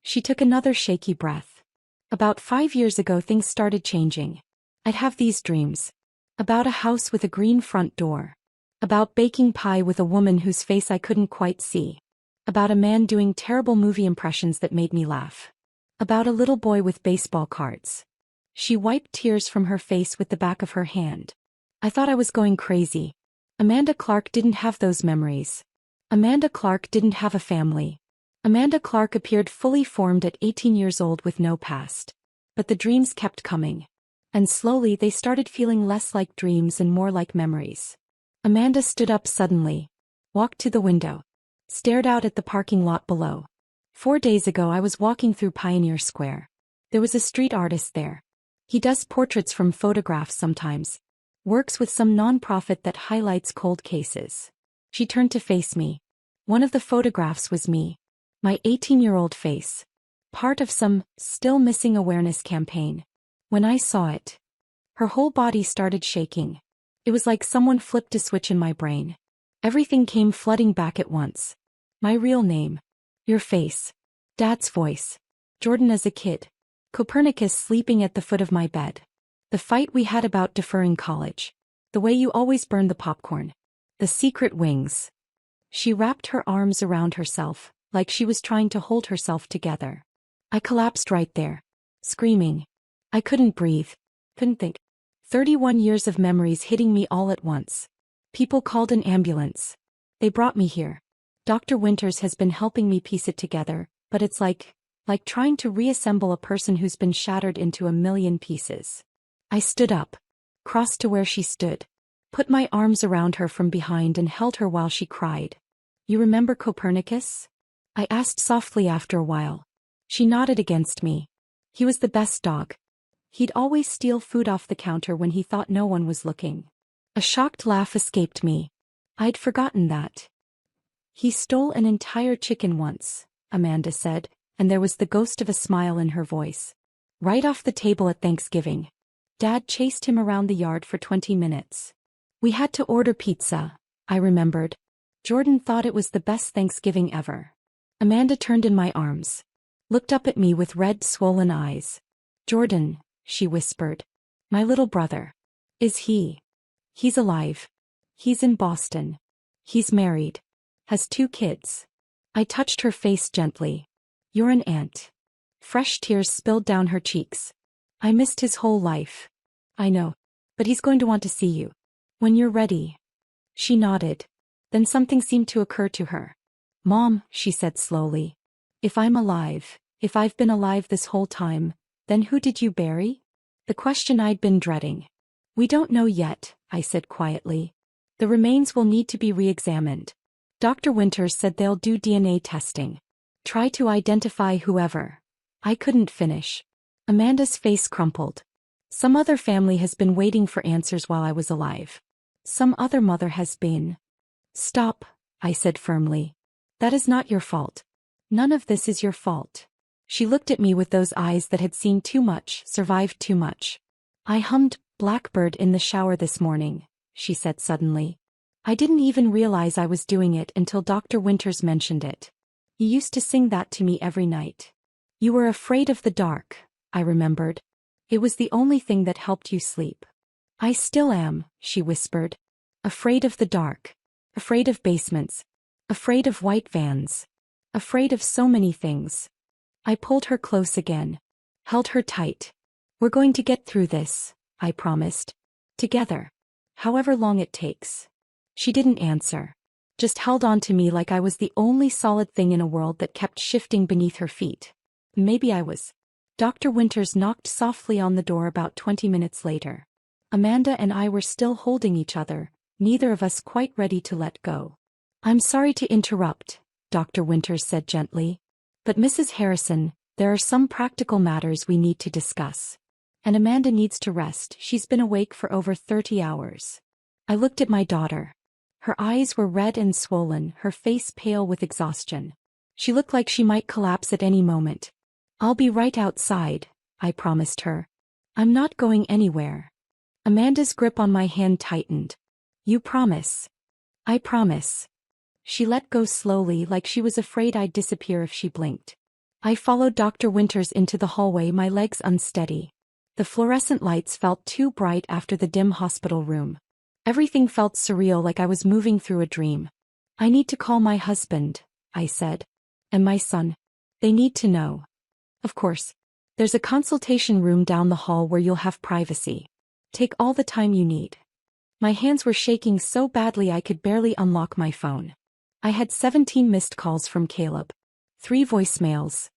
She took another shaky breath. About 5 years ago things started changing. I'd have these dreams. About a house with a green front door. About baking pie with a woman whose face I couldn't quite see. About a man doing terrible movie impressions that made me laugh. About a little boy with baseball cards. She wiped tears from her face with the back of her hand. I thought I was going crazy. Amanda Clark didn't have those memories. Amanda Clark didn't have a family. Amanda Clark appeared fully formed at 18 years old with no past. But the dreams kept coming. And slowly they started feeling less like dreams and more like memories. Amanda stood up suddenly. Walked to the window. stared out at the parking lot below. 4 days ago I was walking through Pioneer Square. There was a street artist there. He does portraits from photographs sometimes. Works with some non-profit that highlights cold cases. She turned to face me. One of the photographs was me. My 18-year-old face. Part of some still missing awareness campaign. When I saw it, her whole body started shaking. It was like someone flipped a switch in my brain. Everything came flooding back at once. My real name. Your face. Dad's voice. Jordan as a kid. Copernicus sleeping at the foot of my bed. The fight we had about deferring college. The way you always burned the popcorn. The secret wings. She wrapped her arms around herself, like she was trying to hold herself together. I collapsed right there. Screaming. I couldn't breathe. Couldn't think. 31 years of memories hitting me all at once. People called an ambulance. They brought me here. Dr. Winters has been helping me piece it together, but it's like trying to reassemble a person who's been shattered into a million pieces. I stood up, crossed to where she stood, put my arms around her from behind and held her while she cried. You remember Copernicus? I asked softly after a while. She nodded against me. He was the best dog. He'd always steal food off the counter when he thought no one was looking. A shocked laugh escaped me. I'd forgotten that. He stole an entire chicken once, Amanda said, and there was the ghost of a smile in her voice. Right off the table at Thanksgiving. Dad chased him around the yard for 20 minutes. We had to order pizza, I remembered. Jordan thought it was the best Thanksgiving ever. Amanda turned in my arms. Looked up at me with red, swollen eyes. Jordan, she whispered. My little brother. Is he? He's alive. He's in Boston. He's married. Has 2 kids. I touched her face gently. You're an aunt. Fresh tears spilled down her cheeks. I missed his whole life. I know. But he's going to want to see you. When you're ready. She nodded. Then something seemed to occur to her. Mom, she said slowly. If I'm alive, if I've been alive this whole time, then who did you bury? The question I'd been dreading. We don't know yet, I said quietly. The remains will need to be re-examined. Dr. Winters said they'll do DNA testing. Try to identify whoever. I couldn't finish. Amanda's face crumpled. Some other family has been waiting for answers while I was alive. Some other mother has been. Stop, I said firmly. That is not your fault. None of this is your fault. She looked at me with those eyes that had seen too much, survived too much. I hummed Blackbird in the shower this morning, she said suddenly. I didn't even realize I was doing it until Dr. Winters mentioned it. You used to sing that to me every night. You were afraid of the dark, I remembered. It was the only thing that helped you sleep. I still am, she whispered. Afraid of the dark. Afraid of basements. Afraid of white vans. Afraid of so many things. I pulled her close again. Held her tight. We're going to get through this, I promised. Together. However long it takes. She didn't answer. Just held on to me like I was the only solid thing in a world that kept shifting beneath her feet. Maybe I was. Dr. Winters knocked softly on the door about 20 minutes later. Amanda and I were still holding each other, neither of us quite ready to let go. I'm sorry to interrupt, Dr. Winters said gently. But Mrs. Harrison, there are some practical matters we need to discuss. And Amanda needs to rest. She's been awake for over 30 hours. I looked at my daughter. Her eyes were red and swollen, her face pale with exhaustion. She looked like she might collapse at any moment. I'll be right outside, I promised her. I'm not going anywhere. Amanda's grip on my hand tightened. You promise? I promise. She let go slowly like she was afraid I'd disappear if she blinked. I followed Dr. Winters into the hallway, my legs unsteady. The fluorescent lights felt too bright after the dim hospital room. Everything felt surreal, like I was moving through a dream. I need to call my husband, I said. And my son. They need to know. Of course. There's a consultation room down the hall where you'll have privacy. Take all the time you need. My hands were shaking so badly I could barely unlock my phone. I had 17 missed calls from Caleb. 3 voicemails.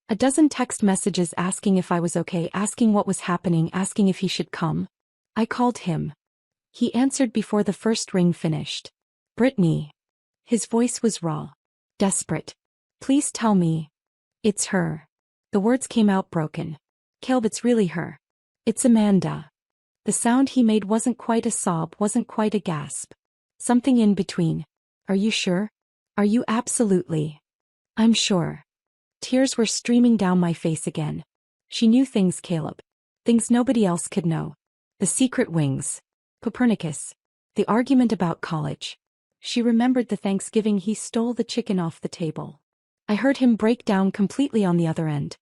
A dozen text messages asking if I was okay, asking what was happening, asking if he should come. I called him. He answered before the first ring finished. Brittany. His voice was raw. desperate. Please tell me. It's her. The words came out broken. Caleb, it's really her. It's Amanda. The sound he made wasn't quite a sob, wasn't quite a gasp. Something in between. Are you sure? Are you absolutely? I'm sure. Tears were streaming down my face again. She knew things, Caleb. Things nobody else could know. The secret wings. Copernicus. The argument about college. She remembered the Thanksgiving he stole the chicken off the table. I heard him break down completely on the other end.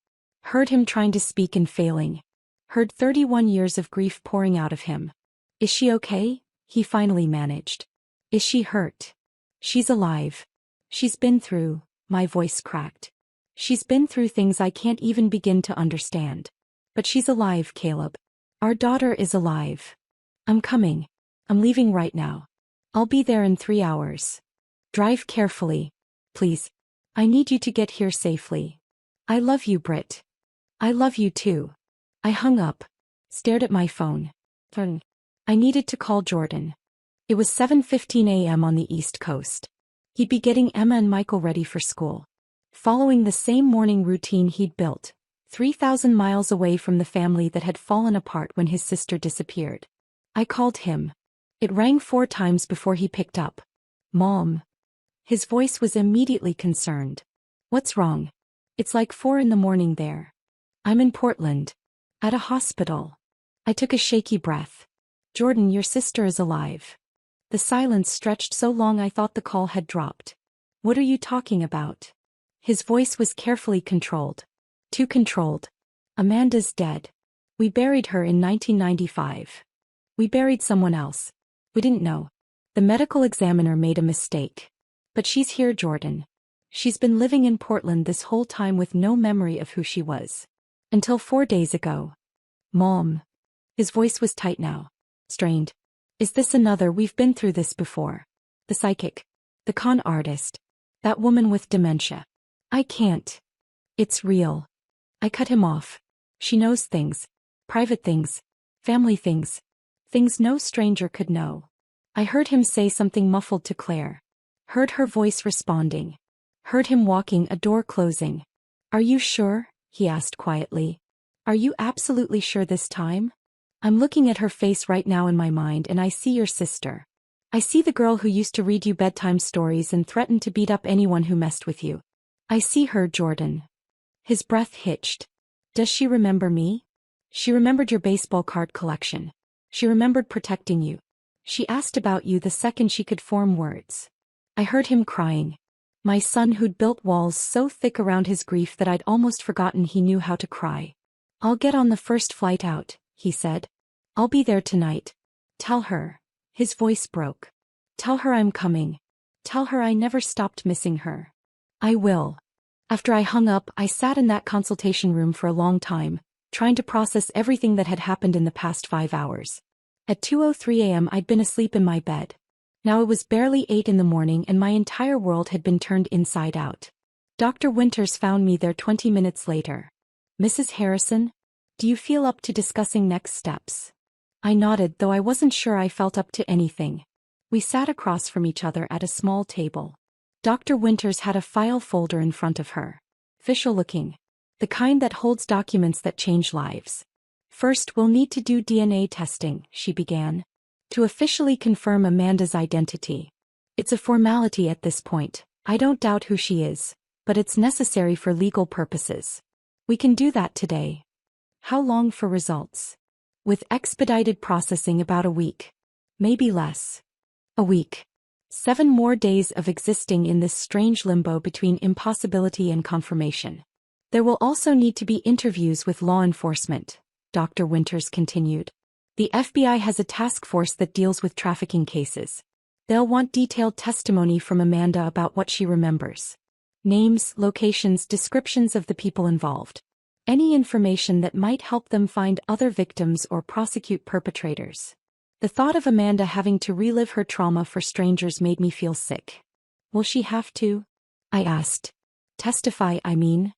Heard him trying to speak and failing. Heard 31 years of grief pouring out of him. Is she okay? He finally managed. Is she hurt? She's alive. She's been through, my voice cracked. She's been through things I can't even begin to understand. But she's alive, Caleb. Our daughter is alive. I'm coming. I'm leaving right now. I'll be there in 3 hours. Drive carefully. Please. I need you to get here safely. I love you, Britt. I love you too. I hung up. Stared at my phone. I needed to call Jordan. It was 7:15 a.m. on the East Coast. He'd be getting Emma and Michael ready for school. Following the same morning routine he'd built, 3,000 miles away from the family that had fallen apart when his sister disappeared. I called him. It rang 4 times before he picked up. Mom. His voice was immediately concerned. What's wrong? It's like 4 in the morning there. I'm in Portland. At a hospital. I took a shaky breath. Jordan, your sister is alive. The silence stretched so long I thought the call had dropped. What are you talking about? His voice was carefully controlled. Too controlled. Amanda's dead. We buried her in 1995. We buried someone else. We didn't know. The medical examiner made a mistake. But she's here, Jordan. She's been living in Portland this whole time with no memory of who she was. Until 4 days ago. Mom. His voice was tight now. Strained. Is this another? We've been through this before. The psychic. The con artist. That woman with dementia. I can't. It's real. I cut him off. She knows things. Private things. Family things. Things no stranger could know. I heard him say something muffled to Claire. Heard her voice responding. Heard him walking, a door closing. Are you sure? He asked quietly. Are you absolutely sure this time? I'm looking at her face right now in my mind and I see your sister. I see the girl who used to read you bedtime stories and threatened to beat up anyone who messed with you. I see her, Jordan. His breath hitched. Does she remember me? She remembered your baseball card collection. She remembered protecting you. She asked about you the second she could form words. I heard him crying. My son who'd built walls so thick around his grief that I'd almost forgotten he knew how to cry. I'll get on the first flight out, he said. I'll be there tonight. Tell her. His voice broke. Tell her I'm coming. Tell her I never stopped missing her. I will. After I hung up, I sat in that consultation room for a long time, trying to process everything that had happened in the past 5 hours. At 2:03 a.m. I'd been asleep in my bed. Now it was barely 8 in the morning and my entire world had been turned inside out. Dr. Winters found me there 20 minutes later. Mrs. Harrison, do you feel up to discussing next steps? I nodded, though I wasn't sure I felt up to anything. We sat across from each other at a small table. Dr. Winters had a file folder in front of her. Official looking. The kind that holds documents that change lives. First, we'll need to do DNA testing, she began. To officially confirm Amanda's identity. It's a formality at this point. I don't doubt who she is, but it's necessary for legal purposes. We can do that today. How long for results? With expedited processing, about a week. Maybe less. A week. 7 more days of existing in this strange limbo between impossibility and confirmation. There will also need to be interviews with law enforcement, Dr. Winters continued. The FBI has a task force that deals with trafficking cases. They'll want detailed testimony from Amanda about what she remembers. Names, locations, descriptions of the people involved. Any information that might help them find other victims or prosecute perpetrators. The thought of Amanda having to relive her trauma for strangers made me feel sick. Will she have to? I asked. Testify, I mean.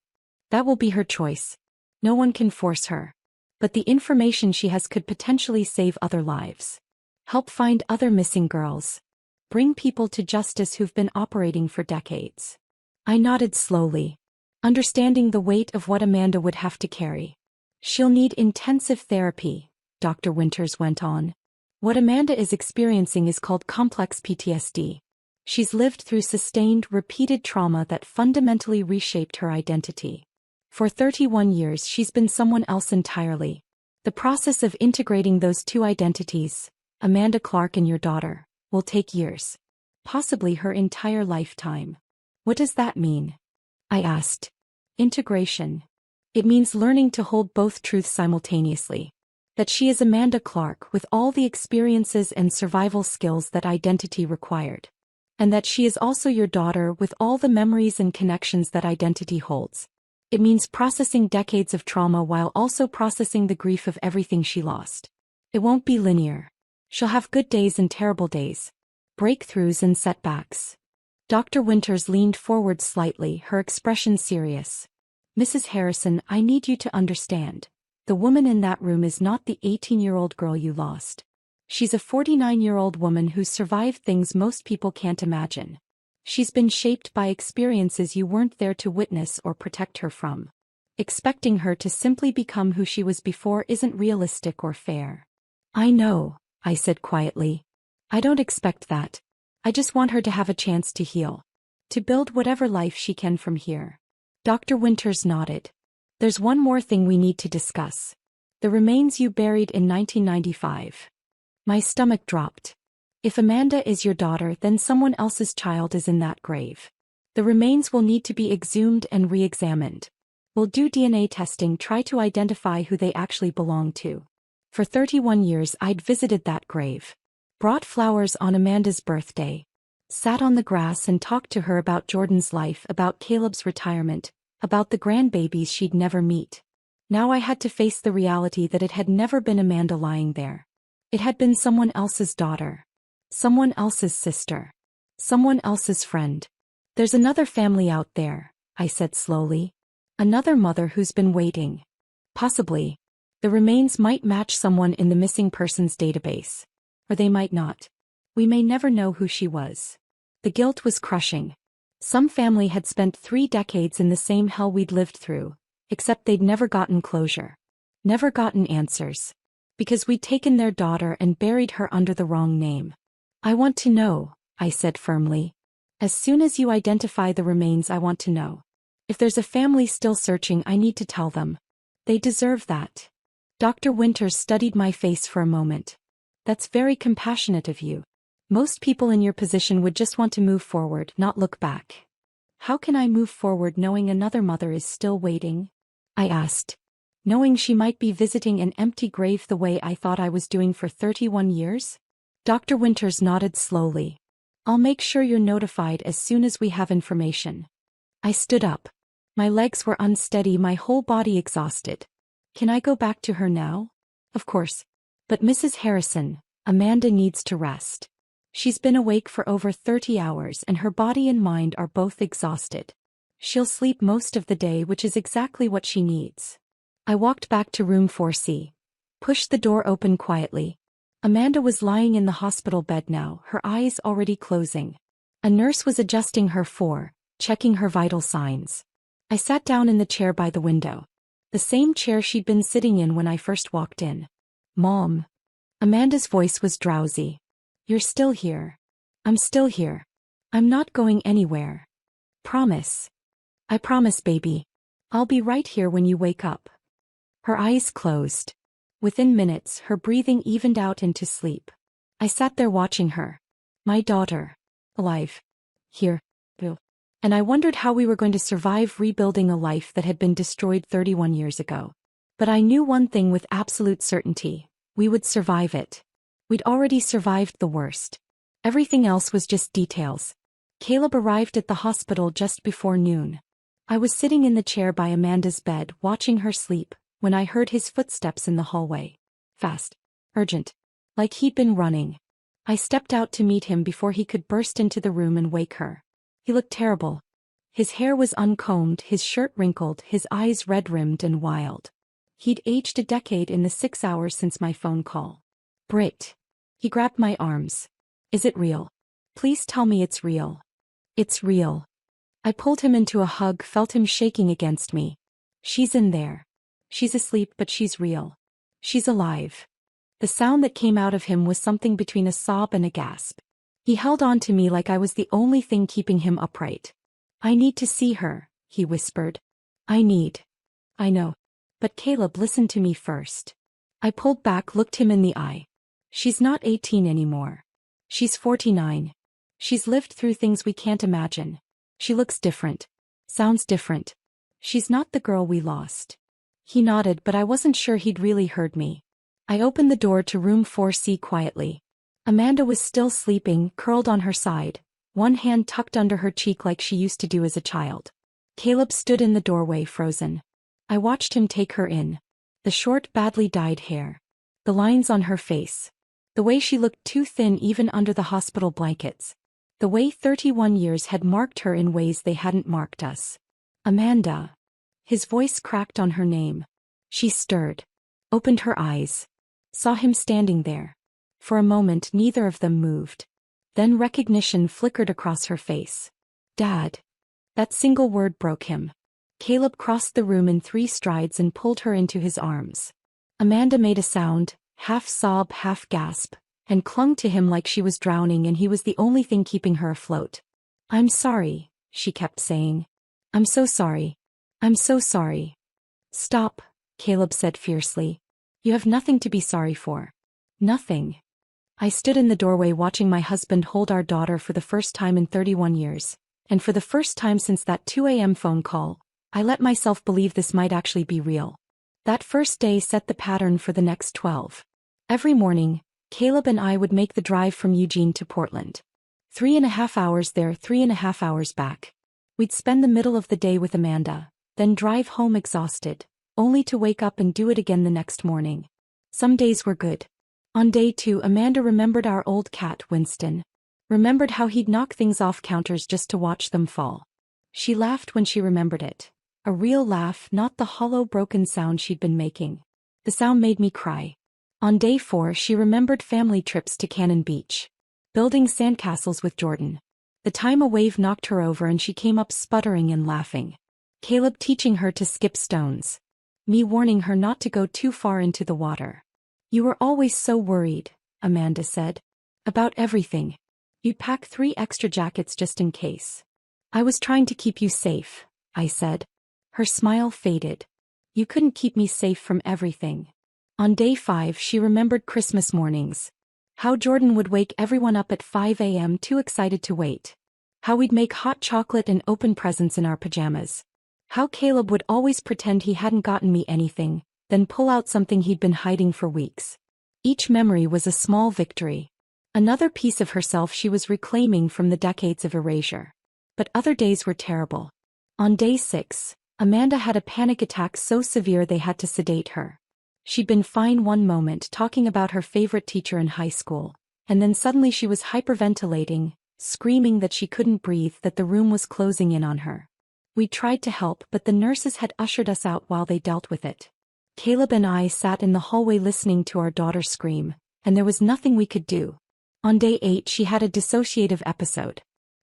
That will be her choice. No one can force her. But the information she has could potentially save other lives. Help find other missing girls. Bring people to justice who've been operating for decades. I nodded slowly, understanding the weight of what Amanda would have to carry. She'll need intensive therapy, Dr. Winters went on. What Amanda is experiencing is called complex PTSD. She's lived through sustained, repeated trauma that fundamentally reshaped her identity. For 31 years she's been someone else entirely. The process of integrating those two identities, Amanda Clark and your daughter, will take years. Possibly her entire lifetime. What does that mean? I asked. Integration. It means learning to hold both truths simultaneously. That she is Amanda Clark with all the experiences and survival skills that identity required. And that she is also your daughter with all the memories and connections that identity holds. It means processing decades of trauma while also processing the grief of everything she lost. It won't be linear. She'll have good days and terrible days. Breakthroughs and setbacks. Dr. Winters leaned forward slightly, her expression serious. Mrs. Harrison, I need you to understand. The woman in that room is not the 18-year-old girl you lost. She's a 49-year-old woman who's survived things most people can't imagine. She's been shaped by experiences you weren't there to witness or protect her from. Expecting her to simply become who she was before isn't realistic or fair. I know, I said quietly. I don't expect that. I just want her to have a chance to heal. To build whatever life she can from here. Dr. Winters nodded. There's one more thing we need to discuss. The remains you buried in 1995. My stomach dropped. If Amanda is your daughter, then someone else's child is in that grave. The remains will need to be exhumed and re-examined. We'll do DNA testing, try to identify who they actually belong to. For 31 years I'd visited that grave. Brought flowers on Amanda's birthday. Sat on the grass and talked to her about Jordan's life, about Caleb's retirement, about the grandbabies she'd never meet. Now I had to face the reality that it had never been Amanda lying there. It had been someone else's daughter. Someone else's sister. Someone else's friend. There's another family out there, I said slowly. Another mother who's been waiting. Possibly. The remains might match someone in the missing persons database. Or they might not. We may never know who she was. The guilt was crushing. Some family had spent 3 decades in the same hell we'd lived through, except they'd never gotten closure. Never gotten answers. Because we'd taken their daughter and buried her under the wrong name. I want to know, I said firmly. As soon as you identify the remains, I want to know. If there's a family still searching, I need to tell them. They deserve that. Dr. Winters studied my face for a moment. That's very compassionate of you. Most people in your position would just want to move forward, not look back. How can I move forward knowing another mother is still waiting? I asked. Knowing she might be visiting an empty grave the way I thought I was doing for 31 years? Dr. Winters nodded slowly. I'll make sure you're notified as soon as we have information. I stood up. My legs were unsteady, my whole body exhausted. Can I go back to her now? Of course. But Mrs. Harrison, Amanda needs to rest. She's been awake for over 30 hours and her body and mind are both exhausted. She'll sleep most of the day, which is exactly what she needs. I walked back to room 4C. Pushed the door open quietly. Amanda was lying in the hospital bed now, her eyes already closing. A nurse was adjusting her checking her vital signs. I sat down in the chair by the window. The same chair she'd been sitting in when I first walked in. Mom. Amanda's voice was drowsy. You're still here. I'm still here. I'm not going anywhere. Promise. I promise, baby. I'll be right here when you wake up. Her eyes closed. Within minutes, her breathing evened out into sleep. I sat there watching her. My daughter. Alive. Here. And I wondered how we were going to survive rebuilding a life that had been destroyed 31 years ago. But I knew one thing with absolute certainty. We would survive it. We'd already survived the worst. Everything else was just details. Caleb arrived at the hospital just before noon. I was sitting in the chair by Amanda's bed watching her sleep when I heard his footsteps in the hallway. Fast. Urgent. Like he'd been running. I stepped out to meet him before he could burst into the room and wake her. He looked terrible. His hair was uncombed, his shirt wrinkled, his eyes red-rimmed and wild. He'd aged a decade in the 6 hours since my phone call. Britt. He grabbed my arms. Is it real? Please tell me it's real. It's real. I pulled him into a hug, felt him shaking against me. She's in there. She's asleep, but she's real. She's alive. The sound that came out of him was something between a sob and a gasp. He held on to me like I was the only thing keeping him upright. I need to see her, he whispered. I know. But Caleb, listen to me first. I pulled back, looked him in the eye. She's not 18 anymore. She's 49. She's lived through things we can't imagine. She looks different. Sounds different. She's not the girl we lost. He nodded, but I wasn't sure he'd really heard me. I opened the door to room 4C quietly. Amanda was still sleeping, curled on her side, one hand tucked under her cheek like she used to do as a child. Caleb stood in the doorway, frozen. I watched him take her in. The short, badly dyed hair. The lines on her face. The way she looked too thin even under the hospital blankets. The way 31 years had marked her in ways they hadn't marked us. Amanda. His voice cracked on her name. She stirred. Opened her eyes. Saw him standing there. For a moment neither of them moved. Then recognition flickered across her face. Dad. That single word broke him. Caleb crossed the room in 3 strides and pulled her into his arms. Amanda made a sound, half sob, half gasp, and clung to him like she was drowning and he was the only thing keeping her afloat. I'm sorry, she kept saying. I'm so sorry. I'm so sorry. Stop, Caleb said fiercely. You have nothing to be sorry for. Nothing. I stood in the doorway watching my husband hold our daughter for the first time in 31 years, and for the first time since that 2 a.m. phone call, I let myself believe this might actually be real. That first day set the pattern for the next 12. Every morning, Caleb and I would make the drive from Eugene to Portland. 3.5 hours there, 3.5 hours back. We'd spend the middle of the day with Amanda, then drive home exhausted, only to wake up and do it again the next morning. Some days were good. On day 2, Amanda remembered our old cat, Winston. Remembered how he'd knock things off counters just to watch them fall. She laughed when she remembered it. A real laugh, not the hollow broken sound she'd been making. The sound made me cry. On day 4, she remembered family trips to Cannon Beach. Building sandcastles with Jordan. The time a wave knocked her over and she came up sputtering and laughing. Caleb teaching her to skip stones. Me warning her not to go too far into the water. You were always so worried, Amanda said. About everything. You'd pack 3 extra jackets just in case. I was trying to keep you safe, I said. Her smile faded. You couldn't keep me safe from everything. On day 5 she remembered Christmas mornings. How Jordan would wake everyone up at 5 a.m. too excited to wait. How we'd make hot chocolate and open presents in our pajamas. How Caleb would always pretend he hadn't gotten me anything, then pull out something he'd been hiding for weeks. Each memory was a small victory. Another piece of herself she was reclaiming from the decades of erasure. But other days were terrible. On day 6, Amanda had a panic attack so severe they had to sedate her. She'd been fine one moment talking about her favorite teacher in high school, and then suddenly she was hyperventilating, screaming that she couldn't breathe, that the room was closing in on her. We tried to help, but the nurses had ushered us out while they dealt with it. Caleb and I sat in the hallway listening to our daughter scream, and there was nothing we could do. On day 8 she had a dissociative episode.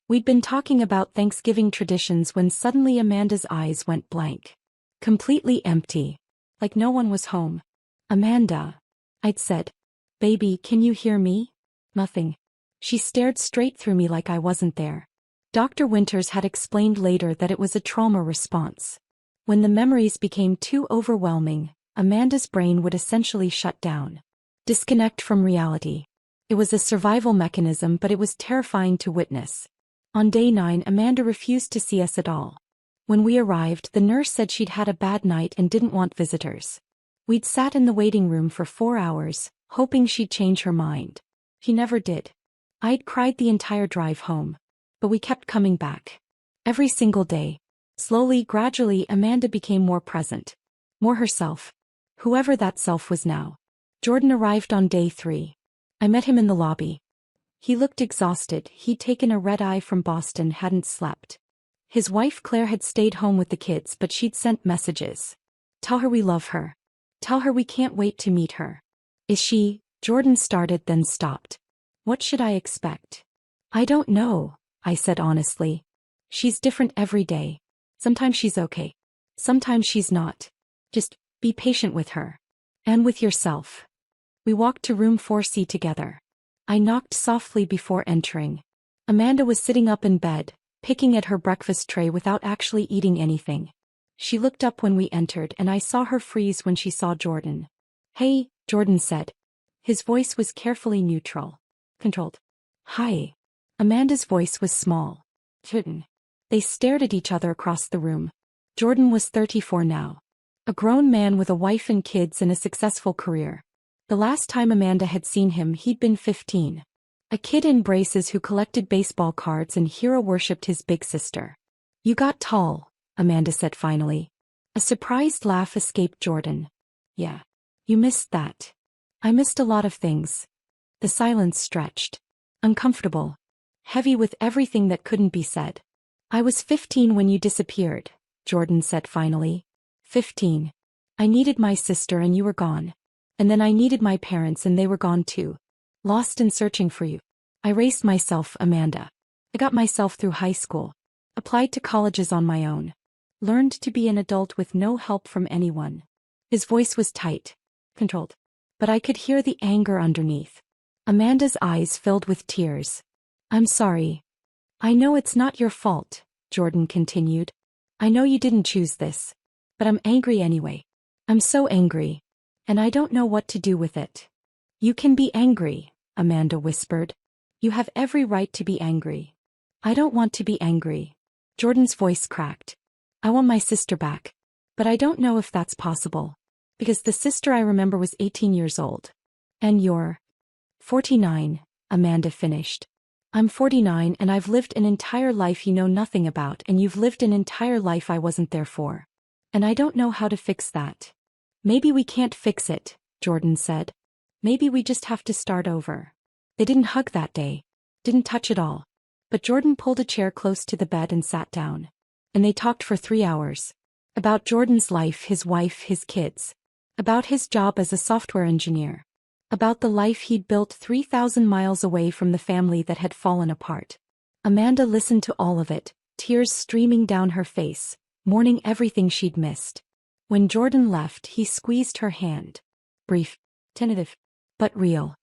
We'd been talking about Thanksgiving traditions when suddenly Amanda's eyes went blank. Completely empty. Like no one was home. Amanda. I'd said. Baby, can you hear me? Nothing. She stared straight through me like I wasn't there. Dr. Winters had explained later that it was a trauma response. When the memories became too overwhelming, Amanda's brain would essentially shut down. Disconnect from reality. It was a survival mechanism, but it was terrifying to witness. On day 9, Amanda refused to see us at all. When we arrived, the nurse said she'd had a bad night and didn't want visitors. We'd sat in the waiting room for 4 hours, hoping she'd change her mind. She never did. I'd cried the entire drive home. But we kept coming back. Every single day. Slowly, gradually, Amanda became more present. More herself. Whoever that self was now. Jordan arrived on day 3. I met him in the lobby. He looked exhausted. He'd taken a red-eye from Boston, hadn't slept. His wife Claire had stayed home with the kids, but she'd sent messages. Tell her we love her. Tell her we can't wait to meet her. Is she? Jordan started, then stopped. What should I expect? I don't know, I said honestly. She's different every day. Sometimes she's okay. Sometimes she's not. Just be patient with her. And with yourself. We walked to room 4C together. I knocked softly before entering. Amanda was sitting up in bed, picking at her breakfast tray without actually eating anything. She looked up when we entered and I saw her freeze when she saw Jordan. "Hey," Jordan said. His voice was carefully neutral. Controlled. "Hi." Amanda's voice was small. "Jordan." They stared at each other across the room. Jordan was 34 now. A grown man with a wife and kids and a successful career. The last time Amanda had seen him he'd been 15. A kid in braces who collected baseball cards and hero-worshipped his big sister. "You got tall," Amanda said finally. A surprised laugh escaped Jordan. "Yeah. You missed that." "I missed a lot of things." The silence stretched. Uncomfortable. Heavy with everything that couldn't be said. "I was 15 when you disappeared," Jordan said finally. 15. I needed my sister and you were gone. And then I needed my parents and they were gone too. Lost and searching for you. I raced myself, Amanda. I got myself through high school. Applied to colleges on my own. Learned to be an adult with no help from anyone. His voice was tight. Controlled. But I could hear the anger underneath. Amanda's eyes filled with tears. "I'm sorry." "I know it's not your fault," Jordan continued. "I know you didn't choose this. But I'm angry anyway. I'm so angry. And I don't know what to do with it." "You can be angry," Amanda whispered. "You have every right to be angry." "I don't want to be angry." Jordan's voice cracked. "I want my sister back. But I don't know if that's possible. Because the sister I remember was 18 years old. And you're 49, Amanda finished. "I'm 49 and I've lived an entire life you know nothing about and you've lived an entire life I wasn't there for. And I don't know how to fix that." "Maybe we can't fix it," Jordan said. "Maybe we just have to start over." They didn't hug that day. Didn't touch at all. But Jordan pulled a chair close to the bed and sat down. And they talked for 3 hours. About Jordan's life, his wife, his kids. About his job as a software engineer. About the life he'd built 3,000 miles away from the family that had fallen apart. Amanda listened to all of it, tears streaming down her face, mourning everything she'd missed. When Jordan left, he squeezed her hand. Brief, tentative, but real.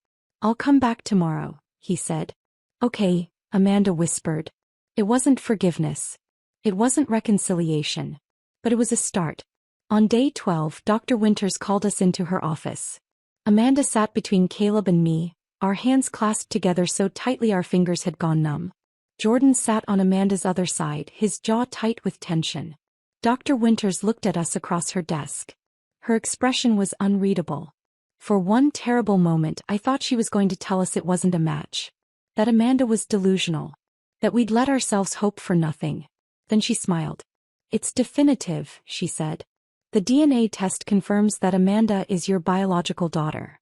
"I'll come back tomorrow," he said. "Okay," Amanda whispered. It wasn't forgiveness. It wasn't reconciliation. But it was a start. On day 12, Dr. Winters called us into her office. Amanda sat between Caleb and me, our hands clasped together so tightly our fingers had gone numb. Jordan sat on Amanda's other side, his jaw tight with tension. Dr. Winters looked at us across her desk. Her expression was unreadable. For one terrible moment I thought she was going to tell us it wasn't a match. That Amanda was delusional. That we'd let ourselves hope for nothing. Then she smiled. "It's definitive," she said. "The DNA test confirms that Amanda is your biological daughter."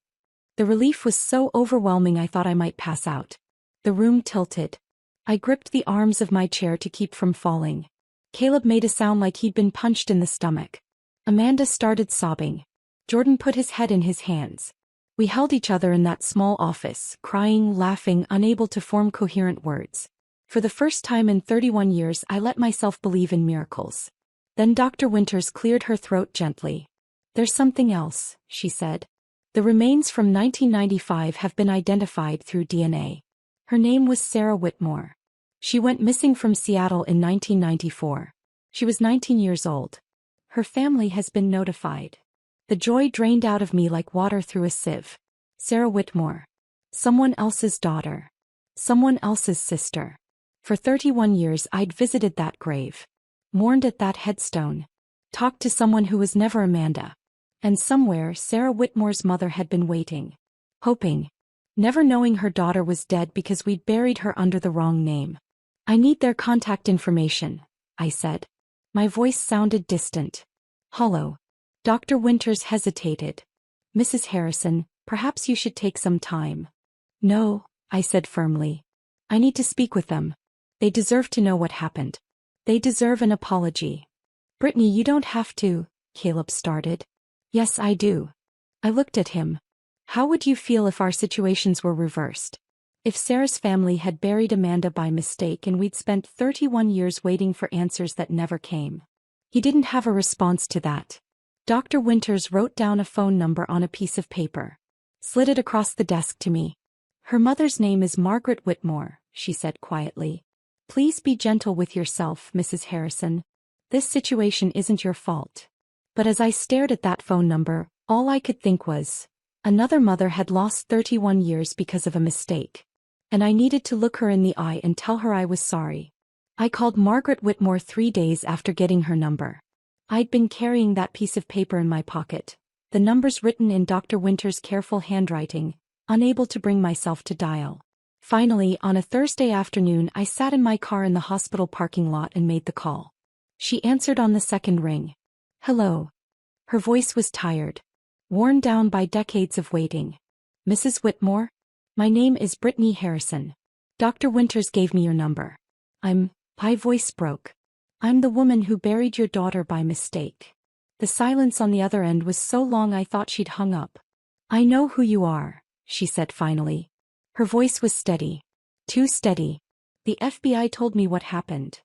The relief was so overwhelming I thought I might pass out. The room tilted. I gripped the arms of my chair to keep from falling. Caleb made a sound like he'd been punched in the stomach. Amanda started sobbing. Jordan put his head in his hands. We held each other in that small office, crying, laughing, unable to form coherent words. For the first time in 31 years I let myself believe in miracles. Then Dr. Winters cleared her throat gently. "There's something else," she said. "The remains from 1995 have been identified through DNA. Her name was Sarah Whitmore. She went missing from Seattle in 1994. She was 19 years old. Her family has been notified." The joy drained out of me like water through a sieve. Sarah Whitmore. Someone else's daughter. Someone else's sister. For 31 years I'd visited that grave. Mourned at that headstone. Talked to someone who was never Amanda. And somewhere Sarah Whitmore's mother had been waiting. Hoping. Never knowing her daughter was dead because we'd buried her under the wrong name. "I need their contact information," I said. My voice sounded distant. Hollow. Dr. Winters hesitated. "Mrs. Harrison, perhaps you should take some time." "No," I said firmly. "I need to speak with them. They deserve to know what happened. They deserve an apology." "Brittany, you don't have to," Caleb started. "Yes, I do." I looked at him. "How would you feel if our situations were reversed? If Sarah's family had buried Amanda by mistake and we'd spent 31 years waiting for answers that never came. He didn't have a response to that. Dr. Winters wrote down a phone number on a piece of paper. Slid it across the desk to me. Her mother's name is Margaret Whitmore, she said quietly. Please be gentle with yourself, Mrs. Harrison. This situation isn't your fault. But as I stared at that phone number, all I could think was, another mother had lost 31 years because of a mistake. And I needed to look her in the eye and tell her I was sorry. I called Margaret Whitmore 3 days after getting her number. I'd been carrying that piece of paper in my pocket, the numbers written in Dr. Winters' careful handwriting, unable to bring myself to dial. Finally, on a Thursday afternoon, I sat in my car in the hospital parking lot and made the call. She answered on the second ring. Hello. Her voice was tired, worn down by decades of waiting. Mrs. Whitmore? My name is Brittany Harrison. Dr. Winters gave me your number. My voice broke. I'm the woman who buried your daughter by mistake. The silence on the other end was so long I thought she'd hung up. I know who you are, she said finally. Her voice was steady. Too steady. The FBI told me what happened.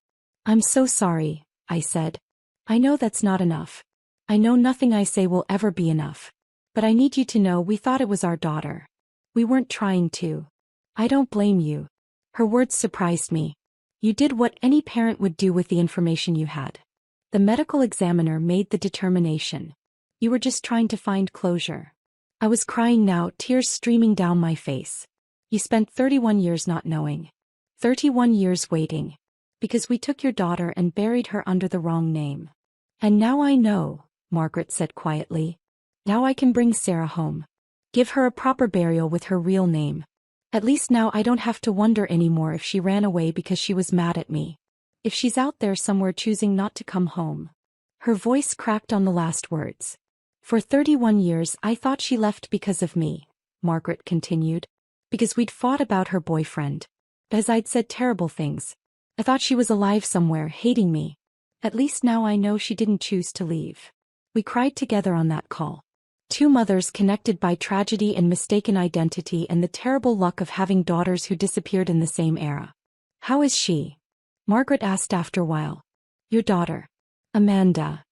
I'm so sorry, I said. I know that's not enough. I know nothing I say will ever be enough. But I need you to know we thought it was our daughter. We weren't trying to. I don't blame you. Her words surprised me. You did what any parent would do with the information you had. The medical examiner made the determination. You were just trying to find closure. I was crying now, tears streaming down my face. You spent 31 years not knowing. 31 years waiting. Because we took your daughter and buried her under the wrong name. And now I know, Margaret said quietly. Now I can bring Sarah home. Give her a proper burial with her real name. At least now I don't have to wonder anymore if she ran away because she was mad at me. If she's out there somewhere choosing not to come home. Her voice cracked on the last words. For 31 years I thought she left because of me, Margaret continued. Because we'd fought about her boyfriend. As I'd said terrible things. I thought she was alive somewhere, hating me. At least now I know she didn't choose to leave. We cried together on that call. Two mothers connected by tragedy and mistaken identity and the terrible luck of having daughters who disappeared in the same era. How is she? Margaret asked after a while. Your daughter. Amanda.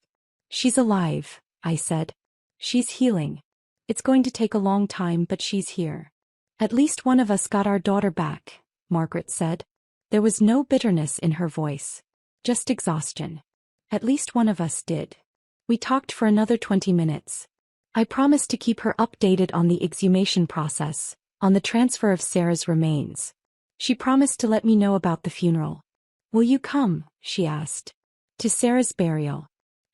She's alive, I said. She's healing. It's going to take a long time, but she's here. At least one of us got our daughter back, Margaret said. There was no bitterness in her voice. Just exhaustion. At least one of us did. We talked for another 20 minutes. I promised to keep her updated on the exhumation process, on the transfer of Sarah's remains. She promised to let me know about the funeral. Will you come? She asked. To Sarah's burial.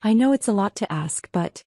I know it's a lot to ask, but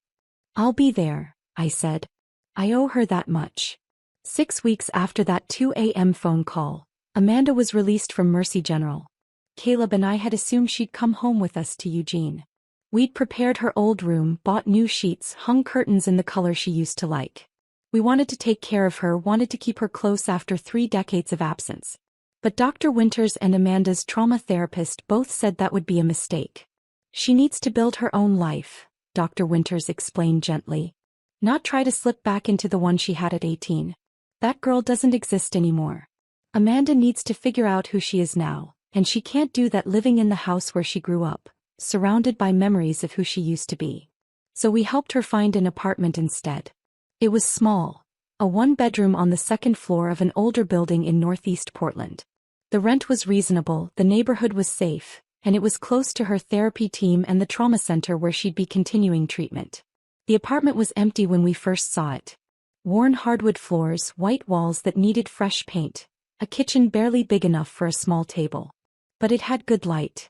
I'll be there, I said. I owe her that much. 6 weeks after that 2 a.m. phone call, Amanda was released from Mercy General. Caleb and I had assumed she'd come home with us to Eugene. We'd prepared her old room, bought new sheets, hung curtains in the color she used to like. We wanted to take care of her, wanted to keep her close after 3 decades of absence. But Dr. Winters and Amanda's trauma therapist both said that would be a mistake. She needs to build her own life, Dr. Winters explained gently. Not try to slip back into the one she had at 18. That girl doesn't exist anymore. Amanda needs to figure out who she is now, and she can't do that living in the house where she grew up, surrounded by memories of who she used to be. So we helped her find an apartment instead. It was small, a 1-bedroom on the 2nd floor of an older building in Northeast Portland. The rent was reasonable, the neighborhood was safe, and it was close to her therapy team and the trauma center where she'd be continuing treatment. The apartment was empty when we first saw it. Worn hardwood floors, white walls that needed fresh paint, a kitchen barely big enough for a small table. But it had good light.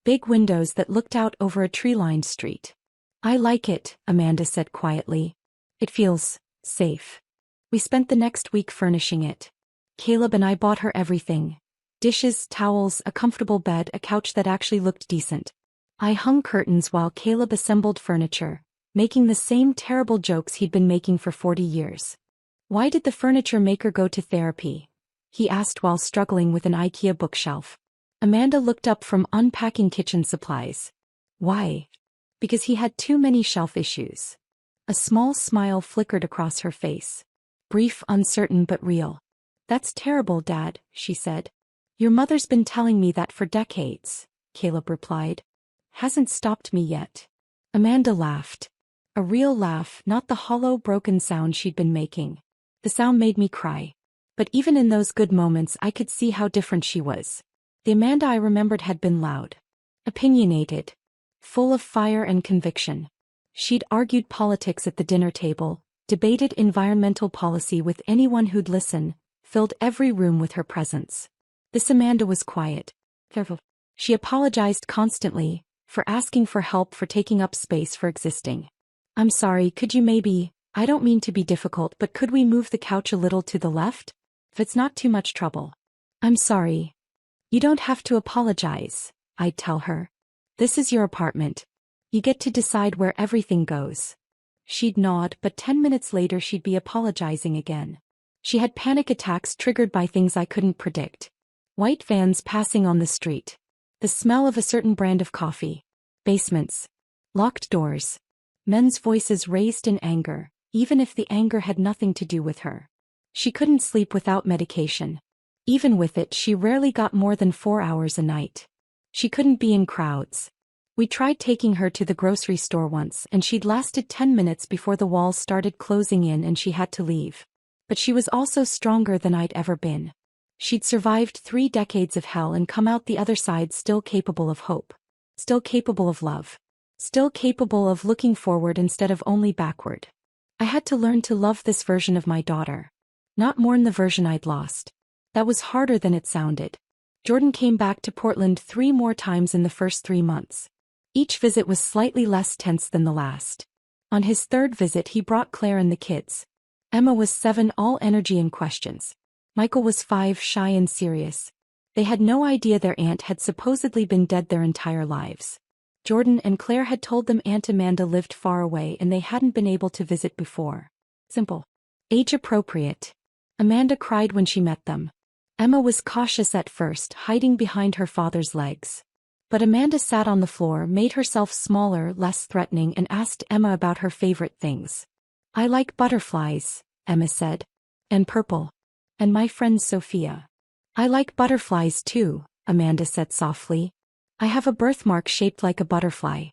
Big windows that looked out over a tree-lined street. I like it, Amanda said quietly. It feels safe. We spent the next week furnishing it. Caleb and I bought her everything. Dishes, towels, a comfortable bed, a couch that actually looked decent. I hung curtains while Caleb assembled furniture, making the same terrible jokes he'd been making for 40 years. Why did the furniture maker go to therapy? He asked while struggling with an IKEA bookshelf. Amanda looked up from unpacking kitchen supplies. Why? Because he had too many shelf issues. A small smile flickered across her face. Brief, uncertain but real. That's terrible, Dad, she said. Your mother's been telling me that for decades, Caleb replied. Hasn't stopped me yet. Amanda laughed. A real laugh, not the hollow, broken sound she'd been making. The sound made me cry. But even in those good moments I could see how different she was. The Amanda I remembered had been loud. Opinionated. Full of fire and conviction. She'd argued politics at the dinner table, debated environmental policy with anyone who'd listen, filled every room with her presence. This Amanda was quiet. She apologized constantly, for asking for help, for taking up space, for existing. I'm sorry, could you maybe, I don't mean to be difficult, but could we move the couch a little to the left? If it's not too much trouble. I'm sorry. You don't have to apologize, I'd tell her. This is your apartment. You get to decide where everything goes. She'd nod, but 10 minutes later she'd be apologizing again. She had panic attacks triggered by things I couldn't predict. White vans passing on the street. The smell of a certain brand of coffee. Basements. Locked doors. Men's voices raised in anger, even if the anger had nothing to do with her. She couldn't sleep without medication. Even with it, she rarely got more than 4 hours a night. She couldn't be in crowds. We tried taking her to the grocery store once, and she'd lasted 10 minutes before the walls started closing in and she had to leave. But she was also stronger than I'd ever been. She'd survived 3 decades of hell and come out the other side still capable of hope. Still capable of love. Still capable of looking forward instead of only backward. I had to learn to love this version of my daughter. Not mourn the version I'd lost. That was harder than it sounded. Jordan came back to Portland 3 more times in the first 3 months. Each visit was slightly less tense than the last. On his 3rd visit he brought Claire and the kids. Emma was 7, all energy and questions. Michael was 5, shy and serious. They had no idea their aunt had supposedly been dead their entire lives. Jordan and Claire had told them Aunt Amanda lived far away and they hadn't been able to visit before. Simple. Age appropriate. Amanda cried when she met them. Emma was cautious at first, hiding behind her father's legs. But Amanda sat on the floor, made herself smaller, less threatening, and asked Emma about her favorite things. I like butterflies, Emma said. And purple. And my friend Sophia. I like butterflies too, Amanda said softly. I have a birthmark shaped like a butterfly.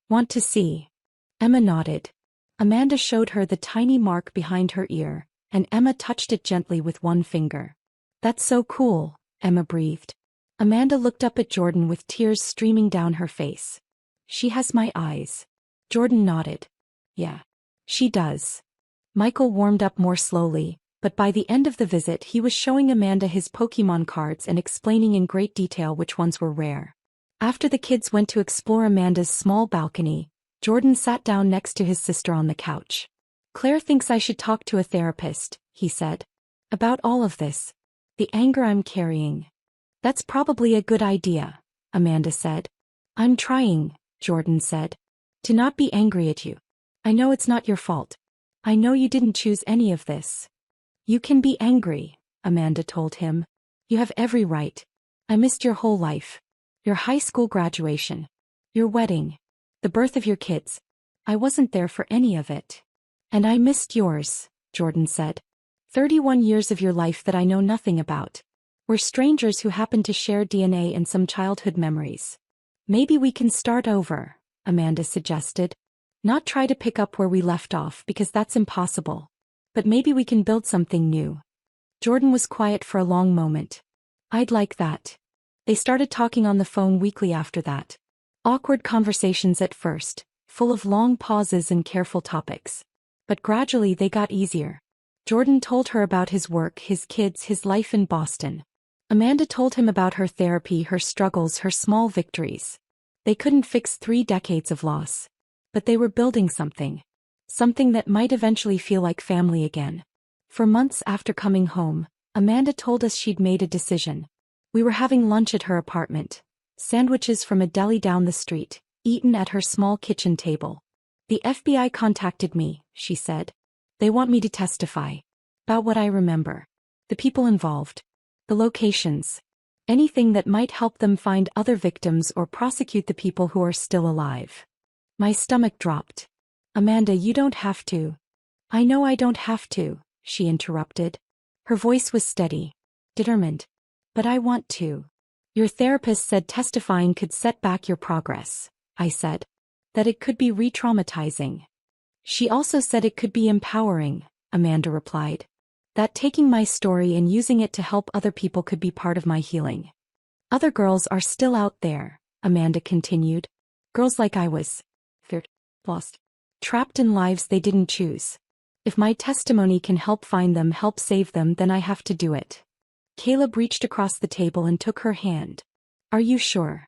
Want to see? Emma nodded. Amanda showed her the tiny mark behind her ear, and Emma touched it gently with one finger. That's so cool, Emma breathed. Amanda looked up at Jordan with tears streaming down her face. She has my eyes. Jordan nodded. Yeah. She does. Michael warmed up more slowly, but by the end of the visit he was showing Amanda his Pokémon cards and explaining in great detail which ones were rare. After the kids went to explore Amanda's small balcony, Jordan sat down next to his sister on the couch. Claire thinks I should talk to a therapist, he said. About all of this. The anger I'm carrying. That's probably a good idea, Amanda said. I'm trying, Jordan said. To not be angry at you. I know it's not your fault. I know you didn't choose any of this. You can be angry, Amanda told him. You have every right. I missed your whole life. Your high school graduation. Your wedding. The birth of your kids. I wasn't there for any of it. And I missed yours, Jordan said. 31 years of your life that I know nothing about. We're strangers who happen to share DNA and some childhood memories. Maybe we can start over, Amanda suggested. Not try to pick up where we left off because that's impossible. But maybe we can build something new. Jordan was quiet for a long moment. I'd like that. They started talking on the phone weekly after that. Awkward conversations at first, full of long pauses and careful topics. But gradually they got easier. Jordan told her about his work, his kids, his life in Boston. Amanda told him about her therapy, her struggles, her small victories. They couldn't fix 3 decades of loss. But they were building something. Something that might eventually feel like family again. For months after coming home, Amanda told us she'd made a decision. We were having lunch at her apartment. Sandwiches from a deli down the street, eaten at her small kitchen table. The FBI contacted me, she said. They want me to testify. About what I remember. The people involved. The locations. Anything that might help them find other victims or prosecute the people who are still alive. My stomach dropped. Amanda, you don't have to. I know I don't have to, she interrupted. Her voice was steady, determined. But I want to. Your therapist said testifying could set back your progress, I said. That it could be re-traumatizing. She also said it could be empowering, Amanda replied. That taking my story and using it to help other people could be part of my healing. Other girls are still out there, Amanda continued. Girls like I was. Feared. Lost. Trapped in lives they didn't choose. If my testimony can help find them, help save them, then I have to do it. Caleb reached across the table and took her hand. Are you sure?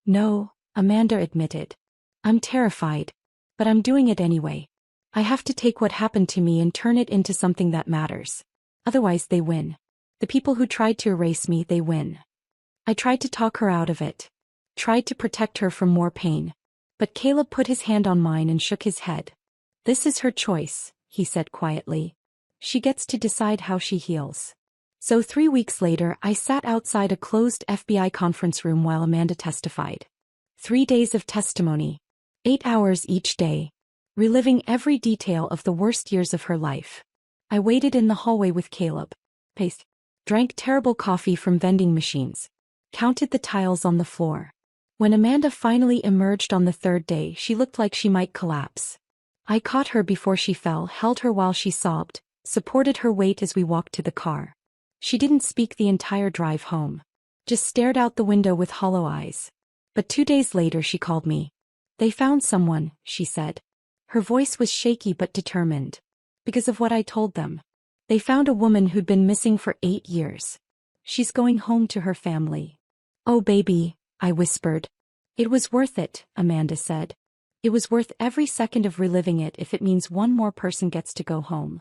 No, Amanda admitted. I'm terrified. But I'm doing it anyway. I have to take what happened to me and turn it into something that matters. Otherwise they win. The people who tried to erase me, they win. I tried to talk her out of it. Tried to protect her from more pain. But Caleb put his hand on mine and shook his head. This is her choice, he said quietly. She gets to decide how she heals. So 3 weeks later, I sat outside a closed FBI conference room while Amanda testified. 3 days of testimony. 8 hours each day. Reliving every detail of the worst years of her life. I waited in the hallway with Caleb. Paced. Drank terrible coffee from vending machines. Counted the tiles on the floor. When Amanda finally emerged on the 3rd day, she looked like she might collapse. I caught her before she fell, held her while she sobbed, supported her weight as we walked to the car. She didn't speak the entire drive home. Just stared out the window with hollow eyes. But 2 days later she called me. They found someone, she said. Her voice was shaky but determined. Because of what I told them. They found a woman who'd been missing for 8 years. She's going home to her family. Oh baby, I whispered. It was worth it, Amanda said. It was worth every second of reliving it if it means one more person gets to go home.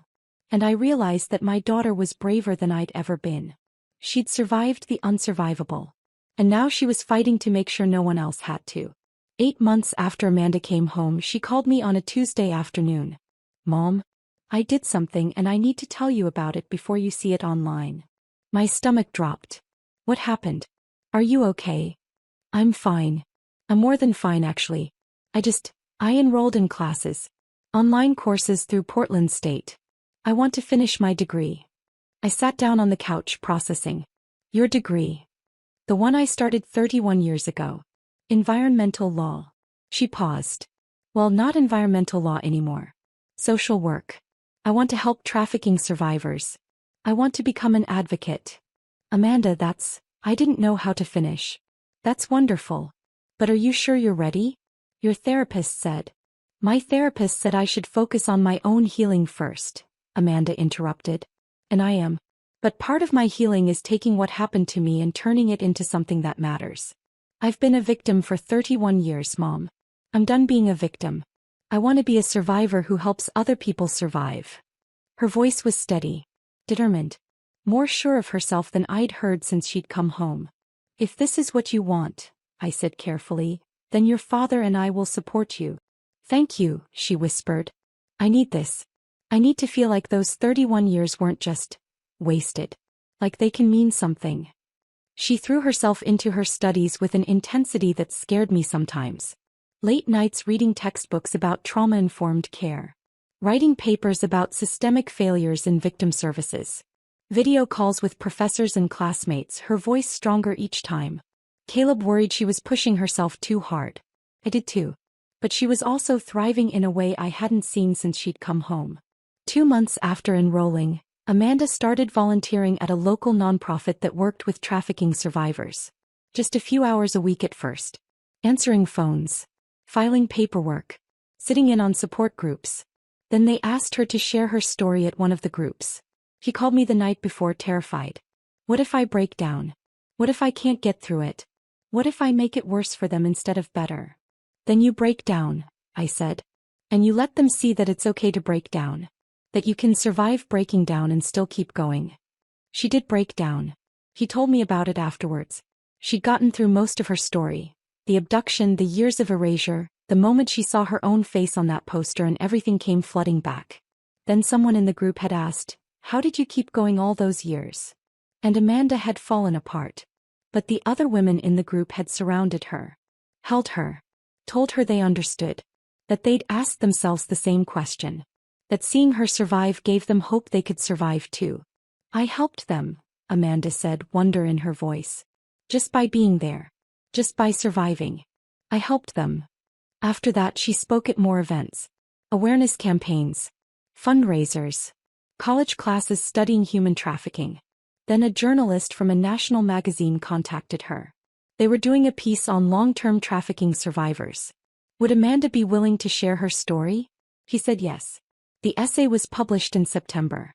And I realized that my daughter was braver than I'd ever been. She'd survived the unsurvivable. And now she was fighting to make sure no one else had to. 8 months after Amanda came home, she called me on a Tuesday afternoon. Mom, I did something and I need to tell you about it before you see it online. My stomach dropped. What happened? Are you okay? I'm fine. I'm more than fine actually. I enrolled in classes. Online courses through Portland State. I want to finish my degree. I sat down on the couch processing. Your degree. The one I started 31 years ago. Environmental law. She paused. Well, not environmental law anymore. Social work. I want to help trafficking survivors. I want to become an advocate. Amanda, I didn't know how to finish. That's wonderful. But are you sure you're ready? Your therapist said. My therapist said I should focus on my own healing first, Amanda interrupted. And I am. But part of my healing is taking what happened to me and turning it into something that matters. I've been a victim for 31 years, Mom. I'm done being a victim. I want to be a survivor who helps other people survive. Her voice was steady, determined, more sure of herself than I'd heard since she'd come home. If this is what you want, I said carefully, then your father and I will support you. Thank you, she whispered. I need this. I need to feel like those 31 years weren't just wasted. Like they can mean something. She threw herself into her studies with an intensity that scared me sometimes. Late nights reading textbooks about trauma-informed care. Writing papers about systemic failures in victim services. Video calls with professors and classmates, her voice stronger each time. Caleb worried she was pushing herself too hard. I did too. But she was also thriving in a way I hadn't seen since she'd come home. 2 months after enrolling, Amanda started volunteering at a local nonprofit that worked with trafficking survivors. Just a few hours a week at first. Answering phones. Filing paperwork. Sitting in on support groups. Then they asked her to share her story at one of the groups. She called me the night before, terrified. What if I break down? What if I can't get through it? What if I make it worse for them instead of better? Then you break down, I said. And you let them see that it's okay to break down. That you can survive breaking down and still keep going. She did break down. She told me about it afterwards. She'd gotten through most of her story. The abduction, the years of erasure, the moment she saw her own face on that poster, and everything came flooding back. Then someone in the group had asked, how did you keep going all those years? And Amanda had fallen apart. But the other women in the group had surrounded her. Held her. Told her they understood. That they'd asked themselves the same question. That seeing her survive gave them hope they could survive too. I helped them, Amanda said, wonder in her voice. Just by being there. Just by surviving. I helped them. After that she spoke at more events. Awareness campaigns. Fundraisers. College classes studying human trafficking. Then a journalist from a national magazine contacted her. They were doing a piece on long-term trafficking survivors. Would Amanda be willing to share her story? He said yes. The essay was published in September.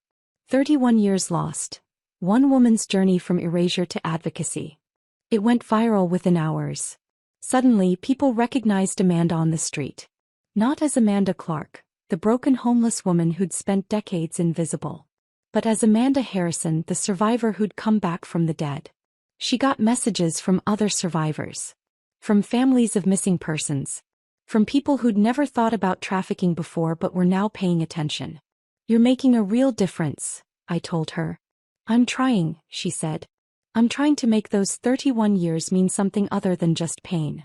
31 Years Lost. One woman's journey from erasure to advocacy. It went viral within hours. Suddenly, people recognized Amanda on the street. Not as Amanda Clark, the broken homeless woman who'd spent decades invisible, but as Amanda Harrison, the survivor who'd come back from the dead. She got messages from other survivors. From families of missing persons. From people who'd never thought about trafficking before but were now paying attention. You're making a real difference, I told her. I'm trying, she said. I'm trying to make those 31 years mean something other than just pain.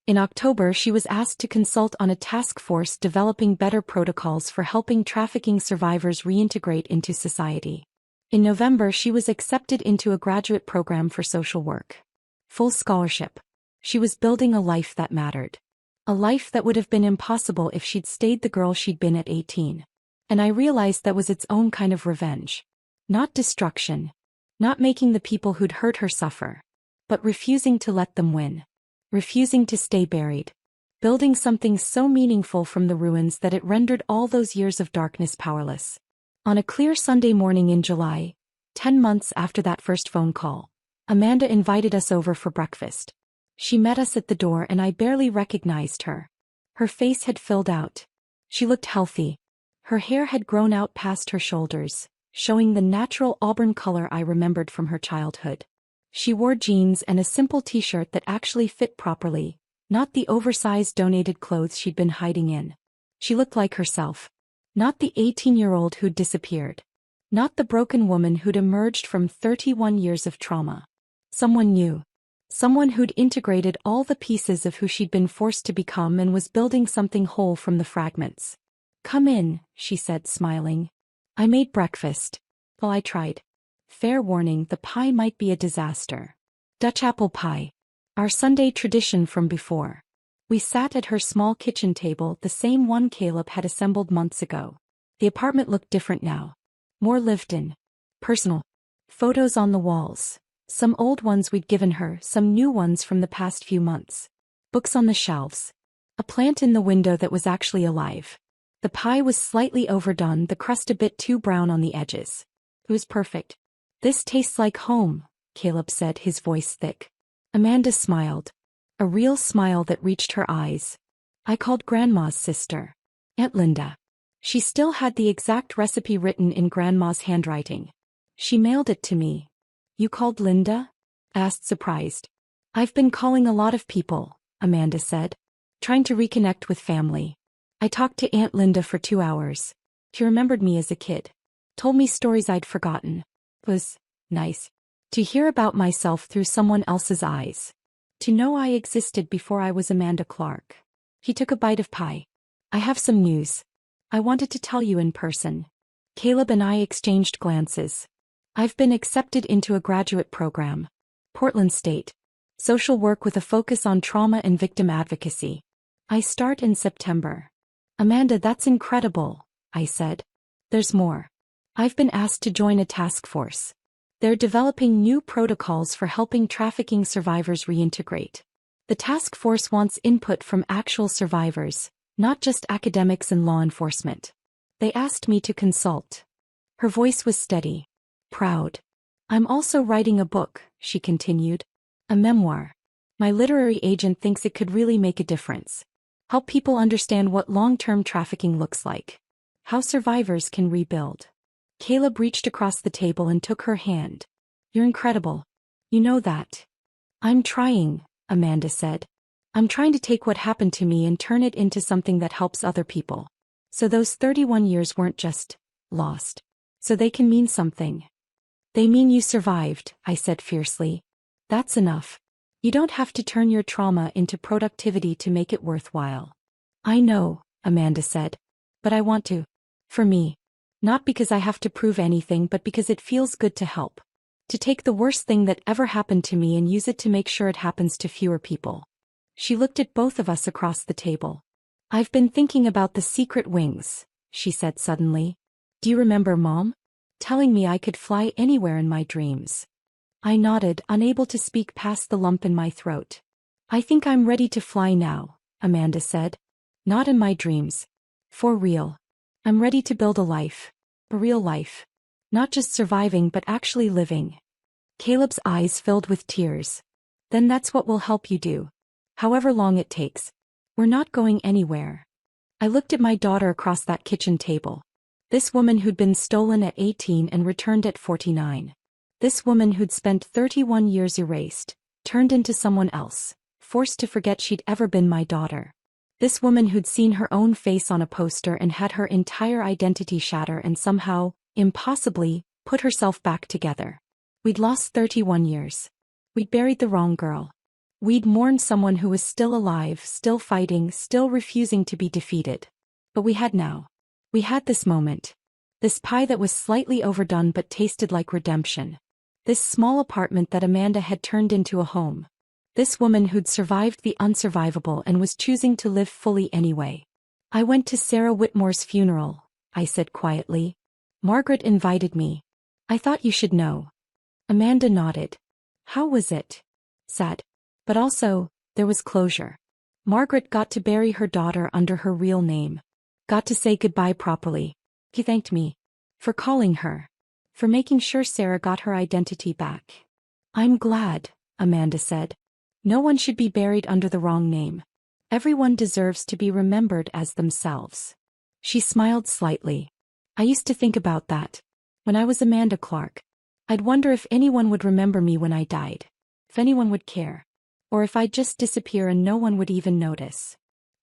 In October, she was asked to consult on a task force developing better protocols for helping trafficking survivors reintegrate into society. In November, she was accepted into a graduate program for social work. Full scholarship. She was building a life that mattered. A life that would have been impossible if she'd stayed the girl she'd been at 18. And I realized that was its own kind of revenge. Not destruction. Not making the people who'd hurt her suffer. But refusing to let them win. Refusing to stay buried. Building something so meaningful from the ruins that it rendered all those years of darkness powerless. On a clear Sunday morning in July, 10 months after that first phone call, Amanda invited us over for breakfast. She met us at the door and I barely recognized her. Her face had filled out. She looked healthy. Her hair had grown out past her shoulders, showing the natural auburn color I remembered from her childhood. She wore jeans and a simple t-shirt that actually fit properly, not the oversized donated clothes she'd been hiding in. She looked like herself. Not the 18-year-old who'd disappeared. Not the broken woman who'd emerged from 31 years of trauma. Someone new. Someone who'd integrated all the pieces of who she'd been forced to become and was building something whole from the fragments. Come in, she said, smiling. I made breakfast. Well, I tried. Fair warning, the pie might be a disaster. Dutch apple pie. Our Sunday tradition from before. We sat at her small kitchen table, the same one Caleb had assembled months ago. The apartment looked different now. More lived in. Personal. Photos on the walls. Some old ones we'd given her, some new ones from the past few months. Books on the shelves. A plant in the window that was actually alive. The pie was slightly overdone, the crust a bit too brown on the edges. It was perfect. This tastes like home, Caleb said, his voice thick. Amanda smiled. A real smile that reached her eyes. I called Grandma's sister. Aunt Linda. She still had the exact recipe written in Grandma's handwriting. She mailed it to me. You called Linda? Asked, surprised. I've been calling a lot of people, Amanda said. Trying to reconnect with family. I talked to Aunt Linda for 2 hours. She remembered me as a kid. Told me stories I'd forgotten. It was nice. To hear about myself through someone else's eyes. To know I existed before I was Amanda Clark. He took a bite of pie. I have some news. I wanted to tell you in person. Caleb and I exchanged glances. I've been accepted into a graduate program. Portland State. Social work with a focus on trauma and victim advocacy. I start in September. Amanda, that's incredible, I said. There's more. I've been asked to join a task force. They're developing new protocols for helping trafficking survivors reintegrate. The task force wants input from actual survivors, not just academics and law enforcement. They asked me to consult. Her voice was steady. Proud. I'm also writing a book, she continued. A memoir. My literary agent thinks it could really make a difference. Help people understand what long-term trafficking looks like. How survivors can rebuild. Caleb reached across the table and took her hand. You're incredible. You know that. I'm trying, Amanda said. I'm trying to take what happened to me and turn it into something that helps other people. So those 31 years weren't just lost. So they can mean something. They mean you survived, I said fiercely. That's enough. You don't have to turn your trauma into productivity to make it worthwhile. I know, Amanda said. But I want to. For me. Not because I have to prove anything, but because it feels good to help. To take the worst thing that ever happened to me and use it to make sure it happens to fewer people. She looked at both of us across the table. I've been thinking about the secret wings, she said suddenly. Do you remember Mom telling me I could fly anywhere in my dreams? I nodded, unable to speak past the lump in my throat. I think I'm ready to fly now, Amanda said. Not in my dreams. For real. I'm ready to build a life. A real life. Not just surviving but actually living. Caleb's eyes filled with tears. Then that's what we'll help you do. However long it takes. We're not going anywhere. I looked at my daughter across that kitchen table. This woman who'd been stolen at 18 and returned at 49. This woman who'd spent 31 years erased, turned into someone else, forced to forget she'd ever been my daughter. This woman who'd seen her own face on a poster and had her entire identity shatter and somehow, impossibly, put herself back together. We'd lost 31 years. We'd buried the wrong girl. We'd mourned someone who was still alive, still fighting, still refusing to be defeated. But we had now. We had this moment. This pie that was slightly overdone but tasted like redemption. This small apartment that Amanda had turned into a home. This woman who'd survived the unsurvivable and was choosing to live fully anyway. I went to Sarah Whitmore's funeral, I said quietly. Margaret invited me. I thought you should know. Amanda nodded. How was it? Sad. But also, there was closure. Margaret got to bury her daughter under her real name. Got to say goodbye properly. He thanked me. For calling her. For making sure Sarah got her identity back. I'm glad, Amanda said. No one should be buried under the wrong name. Everyone deserves to be remembered as themselves. She smiled slightly. I used to think about that. When I was Amanda Clark. I'd wonder if anyone would remember me when I died. If anyone would care. Or if I'd just disappear and no one would even notice.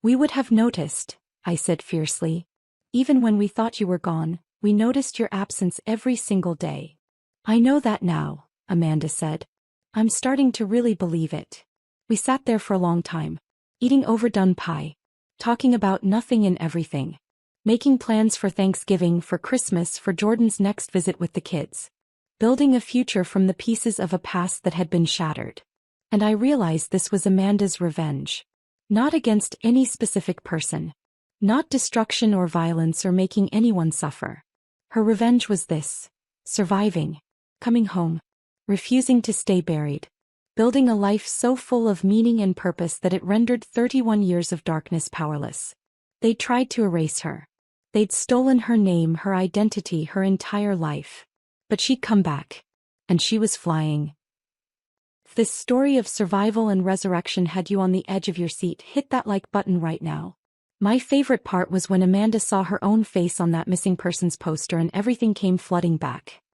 We would have noticed, I said fiercely. Even when we thought you were gone, we noticed your absence every single day. I know that now, Amanda said. I'm starting to really believe it. We sat there for a long time. Eating overdone pie. Talking about nothing and everything. Making plans for Thanksgiving, for Christmas, for Jordan's next visit with the kids. Building a future from the pieces of a past that had been shattered. And I realized this was Amanda's revenge. Not against any specific person. Not destruction or violence or making anyone suffer. Her revenge was this. Surviving. Coming home. Refusing to stay buried. Building a life so full of meaning and purpose that it rendered 31 years of darkness powerless. They'd tried to erase her. They'd stolen her name, her identity, her entire life. But she'd come back. And she was flying. If this story of survival and resurrection had you on the edge of your seat, hit that like button right now. My favorite part was when Amanda saw her own face on that missing persons poster and everything came flooding back.